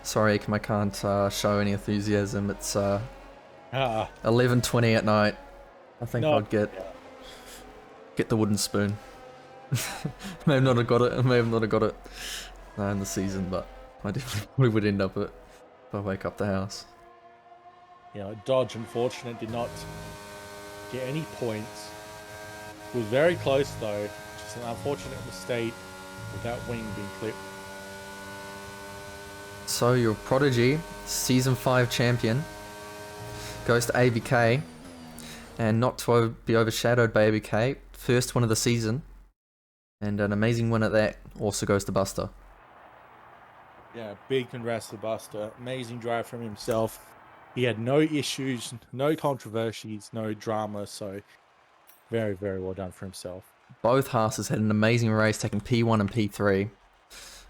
Sorry, I can't show any enthusiasm. It's Ah, 11:20 at night. I think no. I'd get the wooden spoon. May have not have got it. I may have not have got it in the season, but I definitely probably would end up it if I wake up the house. Dodge, unfortunate, did not get any points. Was very close though. Just an unfortunate mistake with that wing being clipped. So your Prodigy, Season 5 champion, goes to ABK, and not to be overshadowed by ABK, first win of the season, and an amazing win at that also goes to Buster. Yeah, big congrats to Buster. Amazing drive from himself. He had no issues, no controversies, no drama, so very, very well done for himself. Both Haas's had an amazing race, taking P1 and P3.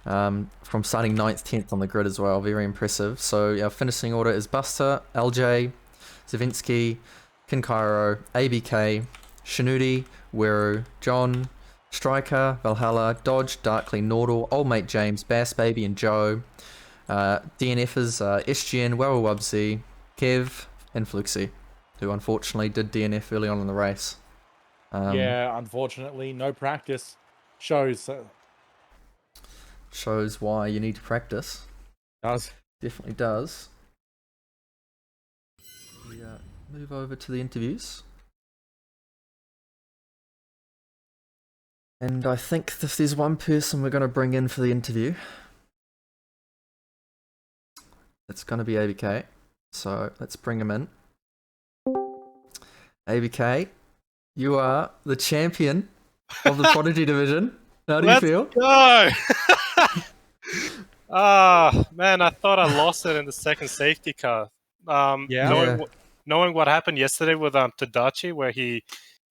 From starting 9th, 10th on the grid as well, very impressive. So our finishing order is Buster, LJ, Zavinsky, Kinkairo, ABK, Shinudi, Weru, John, Striker, Valhalla, Dodge, Darkly, Nordal, Old Mate James, Bass Baby and Joe, DNFers, SGN, Wawawubsy, Kev, and Fluxy, who unfortunately did DNF early on in the race. Yeah, unfortunately, no practice. Shows. Shows why you need to practice. Does. Definitely does. We move over to the interviews. And I think if there's one person we're going to bring in for the interview, it's going to be ABK. So let's bring him in. ABK, you are the champion of the Prodigy division. How do you feel? Go! Man, I thought I lost it in the second safety car. Knowing what happened yesterday with Tadachi, where he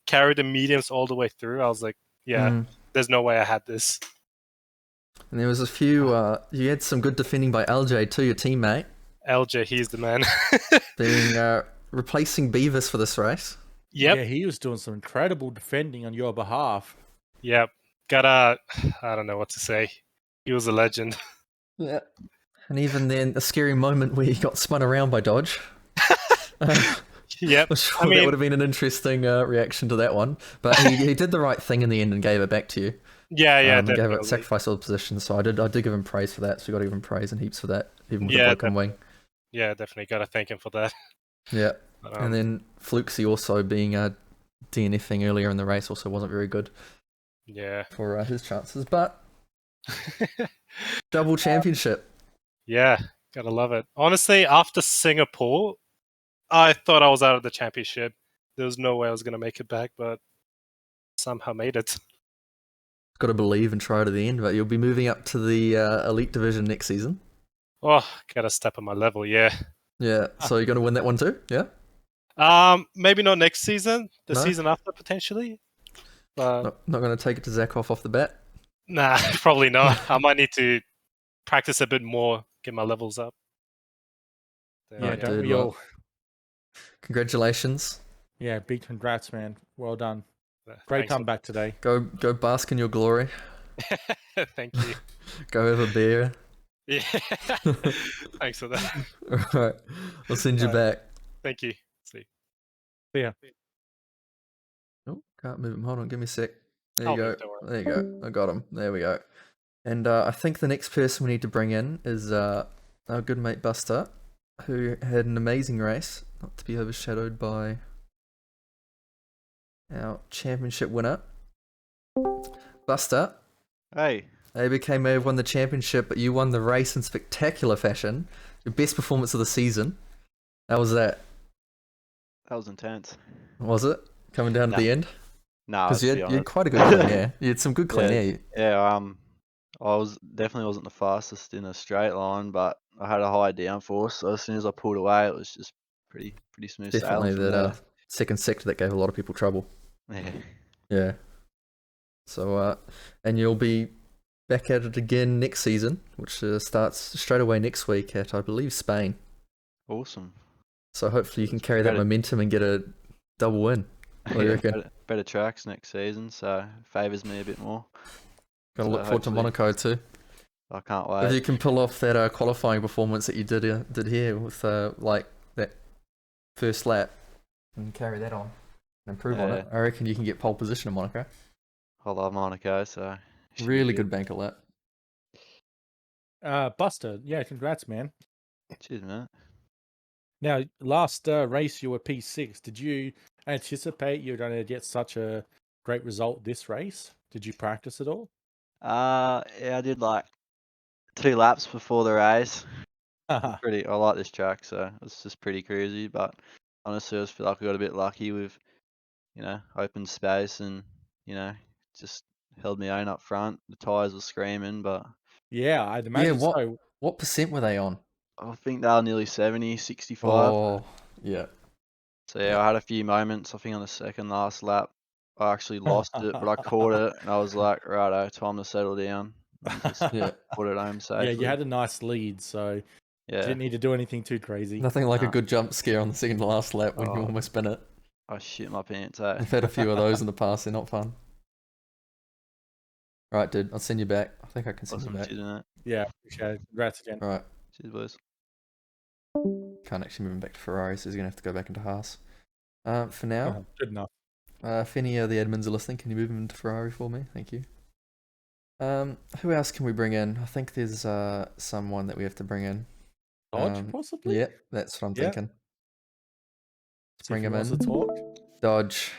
carried the mediums all the way through, I was like, there's no way I had this. And there was a few, you had some good defending by LJ too, your teammate. LJ, he's the man. Being replacing Beavis for this race. Yep. Yeah, he was doing some incredible defending on your behalf. Yep. I don't know what to say. He was a legend. Yeah. And even then, a scary moment where he got spun around by Dodge. Yep. I'm sure that would have been an interesting reaction to that one. But he did the right thing in the end and gave it back to you. Yeah, definitely. Gave it sacrifice all the positions. So I did give him praise for that. So we got to give him praise and heaps for that, even with the broken wing. Yeah, definitely got to thank him for that. Yeah. And then Fluxy also being DNFing earlier in the race also wasn't very good. Yeah. For his chances, but double championship. Yeah, gotta love it. Honestly, after Singapore, I thought I was out of the championship. There was no way I was gonna make it back, but somehow made it. Got to believe and try to the end, but you'll be moving up to the elite division next season. Oh, gotta step on my level, yeah. Yeah, so you're gonna win that one too, yeah? Maybe not next season. The season after potentially. Not going to take it to Zakov off the bat? Nah, probably not. I might need to practice a bit more, get my levels up. Dude, well, congratulations. Yeah, big congrats, man. Well done. Great comeback today. Go bask in your glory. Thank you. Go have a beer. Yeah. Thanks for that. All right. I'll send you back. Thank you. See ya. Oh, can't move him. Hold on, give me a sec. There you I'll go. move, don't worry. There you go. I got him. There we go. And I think the next person we need to bring in is our good mate Buster, who had an amazing race, not to be overshadowed by our championship winner. Buster. Hey. ABK may have won the championship, but you won the race in spectacular fashion. Your best performance of the season. How was that? That was intense. Was it? Coming down at the end? No, because you had quite a good clean air. You had some good clean air. Yeah, I definitely wasn't the fastest in a straight line, but I had a high downforce. So as soon as I pulled away, it was just pretty smooth Definitely sailing. that second sector that gave a lot of people trouble. Yeah. Yeah. So and you'll be back at it again next season, which starts straight away next week at, I believe, Spain. Awesome. So hopefully you can carry that momentum and get a double win. What do you reckon? Better tracks next season, so favours me a bit more. Gotta look forward to Monaco too. I can't If wait. you can pull off that qualifying performance that you did here with like that first lap and carry that on and improve on it, I reckon you can get pole position in Monaco. I love Monaco, so Really good banker lap. Buster, yeah, congrats, man. Cheers, mate. Now, last race you were P6. Did you anticipate you're going to get such a great result this race? Did you practice at all? Yeah, I did like 2 laps before the race. Haha. I like this track, so it's just pretty cruisy. But honestly, I just feel like I got a bit lucky with, open space and, just held my own up front. The tyres were screaming, but Yeah, I'd Yeah, imagine so. what percent were they on? I think they were nearly 70, 65. Oh, yeah. So yeah, I had a few moments. I think on the second last lap, I actually lost it, but I caught it, and I was like, righto, time to settle down and just Yeah. put it home Yeah, safely. you had a nice lead, so you Yeah, didn't need to do anything too crazy. Nothing like a Nah. good jump scare on the second to last lap when you Oh. almost spin it. I shit my pants, eh? I've had a few of those in the past, they're not fun. Right, dude, I'll send you back. I think I can send Awesome, you back. cheers, mate. Yeah, appreciate it. Congrats again. Alright, Cheers, boys. can't actually move him back to Ferrari, so he's going to have to go back into Haas. For now, Good enough. if any of the admins are listening, can you move him into Ferrari for me? Thank you. Who else can we bring in? I think there's someone that we have to bring in. Dodge, possibly? Yeah, that's what I'm thinking. See Bring if him he wants in. to talk. Dodge.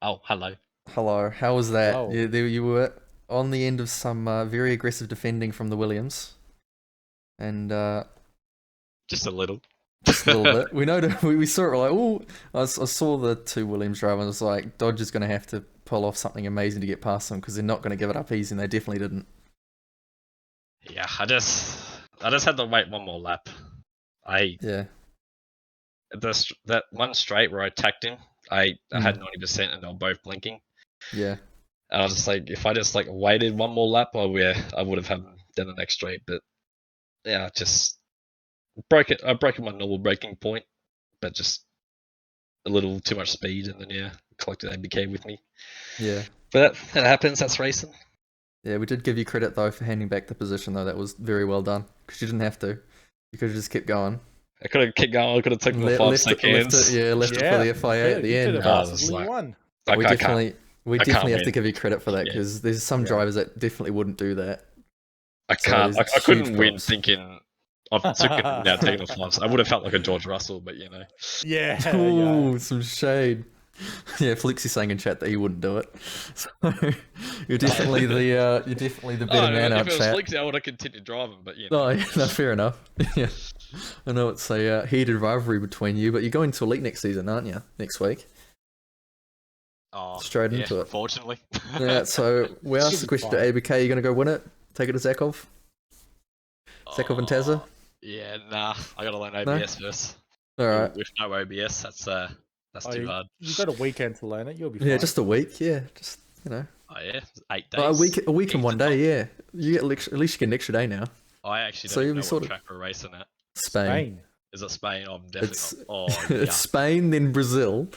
Oh, hello. Hello. How was that? Oh. Yeah, there you were on the end of some very aggressive defending from the Williams, and Just a little. just a little bit. We know we saw it. We're like, oh, I saw the 2 Williams drivers. I was like, Dodge is going to have to pull off something amazing to get past them because they're not going to give it up easy, and they definitely didn't. Yeah, I just had to wait one more lap. Yeah. That one straight where I attacked him, I had 90% and they were both blinking. Yeah. And I was just like, if I just like waited one more lap, I would have had done the next straight. But yeah, I just broke it. I broke my normal braking point, but just a little too much speed, and then yeah, collected ABK with me. Yeah. But that happens. That's racing. Yeah, we did give you credit though for handing back the position though. That was very well done because you didn't have to. You could have just kept going. I could have kept going. I could have taken the 5 seconds. Left it for the FIA at the end. You could have possibly won. We definitely have to win. give you credit for that because there's some drivers that definitely wouldn't do that. I can't. So I couldn't win props. thinking I'm now taking the 5. I would have felt like a George Russell, but you know. Yeah. Ooh, some shade. Yeah, Flixie's saying in chat that he wouldn't do it. So you're definitely the better man out if it was chat. Flixie, I would have continued driving, but you know. No, no, fair enough. Yeah, I know it's a heated rivalry between you, but you're going to Elite next season, aren't you? Next week. Oh, Straight into it. Unfortunately. Yeah. So we asked the question to ABK: you going to go win it? Take it to Zakov? Zakov and Tazza? Yeah, nah. I got to learn OBS first. All right. With no OBS, that's too hard. You've got a weekend to learn it. You'll be fine. Yeah, just a week. Yeah, just Oh yeah, 8 days. a week and 1 day. Yeah, you get at least you get an extra day now. I actually So don't you'll know be sort what of- track we're racing at. Spain. Is it Spain? I'm definitely It's not. Oh, it's Spain, then Brazil.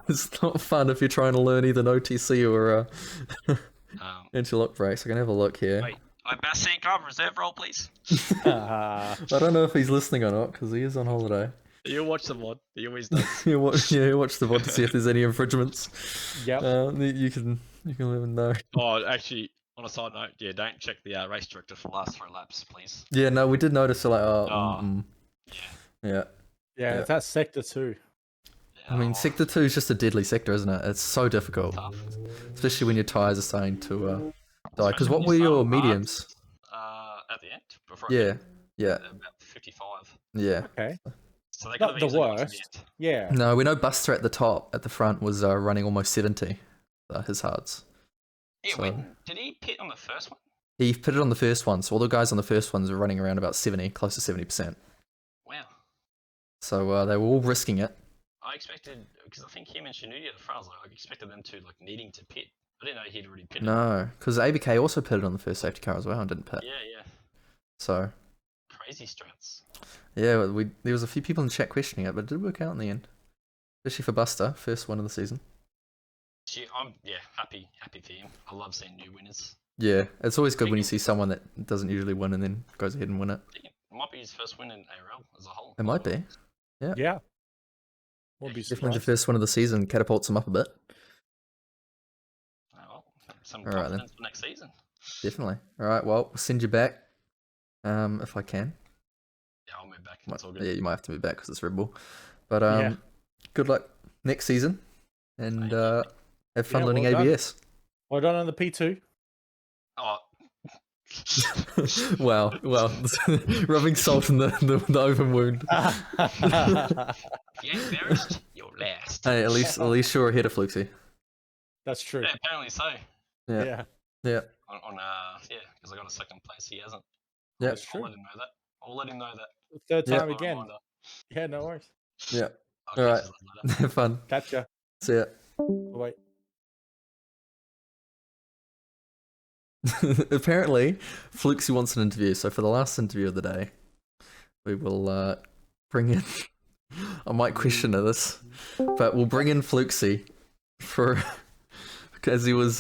It's not fun if you're trying to learn either an OTC or interlock race. I can have a look here. Wait, I'm Bassine Cover, reserve roll, please. I don't know if he's listening or not because he is on holiday. You watch the mod. He always does. You watch the VOD to see if there's any infringements. Yep. You can let him know. Oh, actually, on a side note, yeah, don't check the race director for the last 3 laps, please. Yeah, no, we did notice. Like, yeah. Yeah, it's that sector 2. I mean, Sector 2 is just a deadly sector, isn't it? It's so difficult, Tough. especially when your tires are starting to die. Because Especially what when were you your start hard, mediums? At the end. Before Yeah, about 55. yeah. Okay. So they Not could the have easily got to worst. the end. Yeah. No, we know Buster at the top, at the front, was running almost 70. His hards. Yeah, So- when, did he pit on the first one? He put it on the first one, so all the guys on the first ones are running around about 70, close to 70%. Wow. So they were all risking it. I expected, because I think him and Shinuti at the front, I expected them to like needing to pit. I didn't know he'd already pitted. No, because ABK also pitted on the first safety car as well and didn't pit. Yeah, yeah. So Crazy strats. yeah, there was a few people in the chat questioning it, but it did work out in the end. Especially for Buster, first win of the season. I'm happy for him. I love seeing new winners. Yeah, it's always good when you see someone that doesn't usually win and then goes ahead and win it. It might be his first win in ARL as a whole. It might be. Yeah. Yeah. Won't be Definitely the surprised. first one of the season, catapults him up a bit. Oh, well, some All right, then. confidence for next season. Definitely. All right, well, we'll send you back if I can. Yeah, I'll move back. It's all good. Yeah, you might have to move back because it's Red Bull. But Yeah. good luck next season and have fun Yeah, learning well done. ABS. Well done on the P2. Oh, Wow, rubbing salt in the open wound. if you ain't first, you're last. Hey, at least you're ahead of Fluxy. That's true. Yeah, apparently so. Yeah. On because I got a second place. He hasn't. Yeah. That's I'll true. let him know that. I'll let him know that. Third Yeah. time again. Reminder. Yeah, no worries. Yeah. I'll All catch right. you later. Have fun. Catch ya. See ya. Wait. Apparently, Fluxy wants an interview. So for the last interview of the day, we will bring in. I might question this, but we'll bring in Fluxy for because he was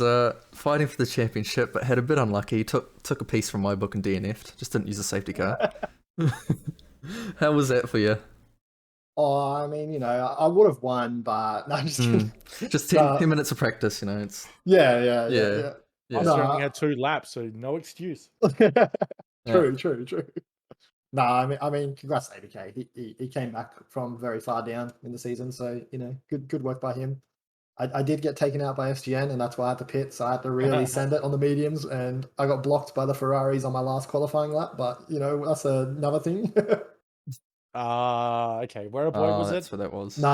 fighting for the championship, but had a bit unlucky. He took a piece from my book and DNF'd. Just didn't use a safety car. How was that for you? Oh, I mean, I would have won, but no, I'm just kidding. Just 10 minutes of practice, It's Yeah. Yeah. I No, only had 2 laps, so no excuse. True. No, I mean, congrats to ABK. He came back from very far down in the season, so good work by him. I did get taken out by SGN, and that's why I had to pit. So I had to really send it on the mediums, and I got blocked by the Ferraris on my last qualifying lap. But that's another thing. Okay. Where a boy was that's it? what that was. No,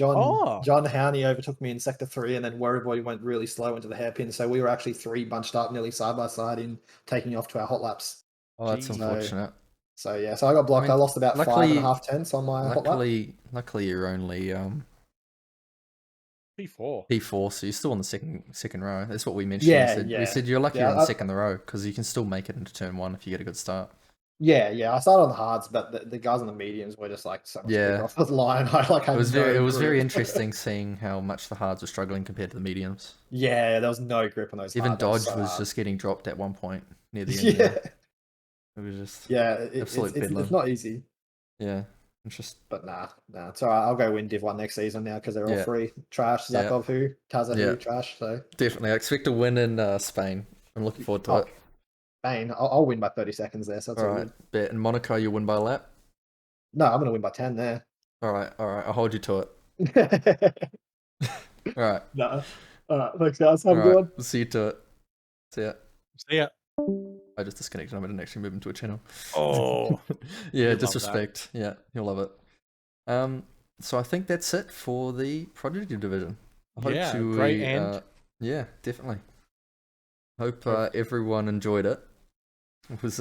Oh. John Howney overtook me in sector 3, and then Worryboy went really slow into the hairpin. So we were actually 3 bunched up nearly side by side in taking off to our hot laps. Oh, that's Jeez. unfortunate. So yeah, so I got blocked. I lost about luckily- 5.5 tenths on my hot lap. Luckily, you're only P4. P4, so you're still on the second row. That's what we mentioned. Yeah, We said you're lucky Yeah, you're on the I- second row because you can still make it into turn 1 if you get a good start. Yeah. I started on the hards, but the guys on the mediums were just like so much quicker off the line. It was very interesting seeing how much the hards were struggling compared to the mediums. Yeah, there was no grip on those. Even hards. That Dodge so was hard. just getting dropped at one point near the end. Yeah, There. It was just absolute bedlam. it's not easy. Yeah, it's just But nah, it's alright. I'll go win Div 1 next season now because they're all Yeah. free. Trash, Yeah. Zakov who, Taza Yeah. who, trash. So definitely. I expect a win in Spain. I'm looking forward to Oh, it. Bane, I'll win by 30 seconds there. So that's All all right, good. bet in Monaco you win by a lap. No, I'm gonna win by 10 there. All right, I'll hold you to it. All right, No. All right, thanks guys. Have all a good right. one. We'll see you to it. See ya. See ya. I just disconnected. I didn't actually move him to a channel. Oh. Yeah, You'll love disrespect. Yeah, you'll love it. So I think that's it for the Prodigy division. I hope Yeah, great end. Yeah, definitely. Hope everyone enjoyed it. It was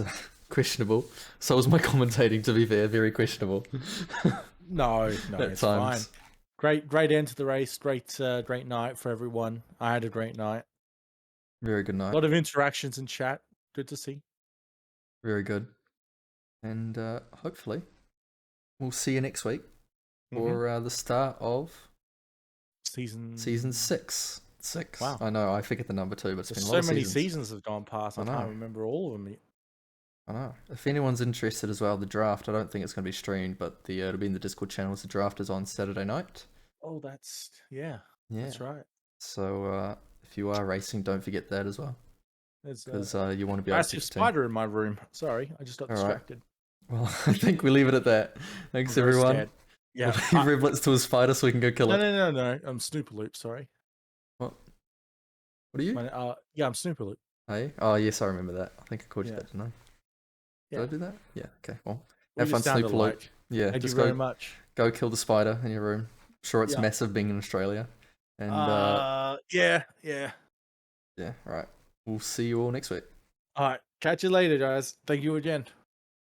questionable. So was my commentating, to be fair, very questionable. No, At it's times. fine. Great end to the race. Great night for everyone. I had a great night. Very good A night. lot of interactions in chat. Good to see. Very good. And hopefully we'll see you next week for the start of Season 6. Wow. I know, I forget the number too, but it's been a lot So of many seasons. seasons have gone past. I I know. can't remember all of them. I know. If anyone's interested as well, the draft, I don't think it's going to be streamed, but it'll be in the Discord channels. The draft is on Saturday night. Oh, that's Yeah. That's right. So if you are racing, don't forget that as well, There's because you want to be able to massive pick a team. spider in my room. Sorry, I just got All right. distracted. Well, I think we leave it at that. Thanks, I'm very everyone. scared. Yeah. We'll leave Riblets to his spider so we can go kill it. No. I'm Snooper Loop. Sorry. What? What are you? Yeah, I'm Snooper Loop. Hey? Oh, yes, I remember that. I think I called you Yeah. that, didn't I? Yeah. Did I do that? Yeah, okay. Well, We have fun, just sounded Snoop Loop. alike. Yeah, Thank just you very go, much. go kill the spider in your room. I'm sure it's Yeah. massive being in Australia. And Yeah. yeah, all right. We'll see you all next week. All right. Catch you later, guys. Thank you again.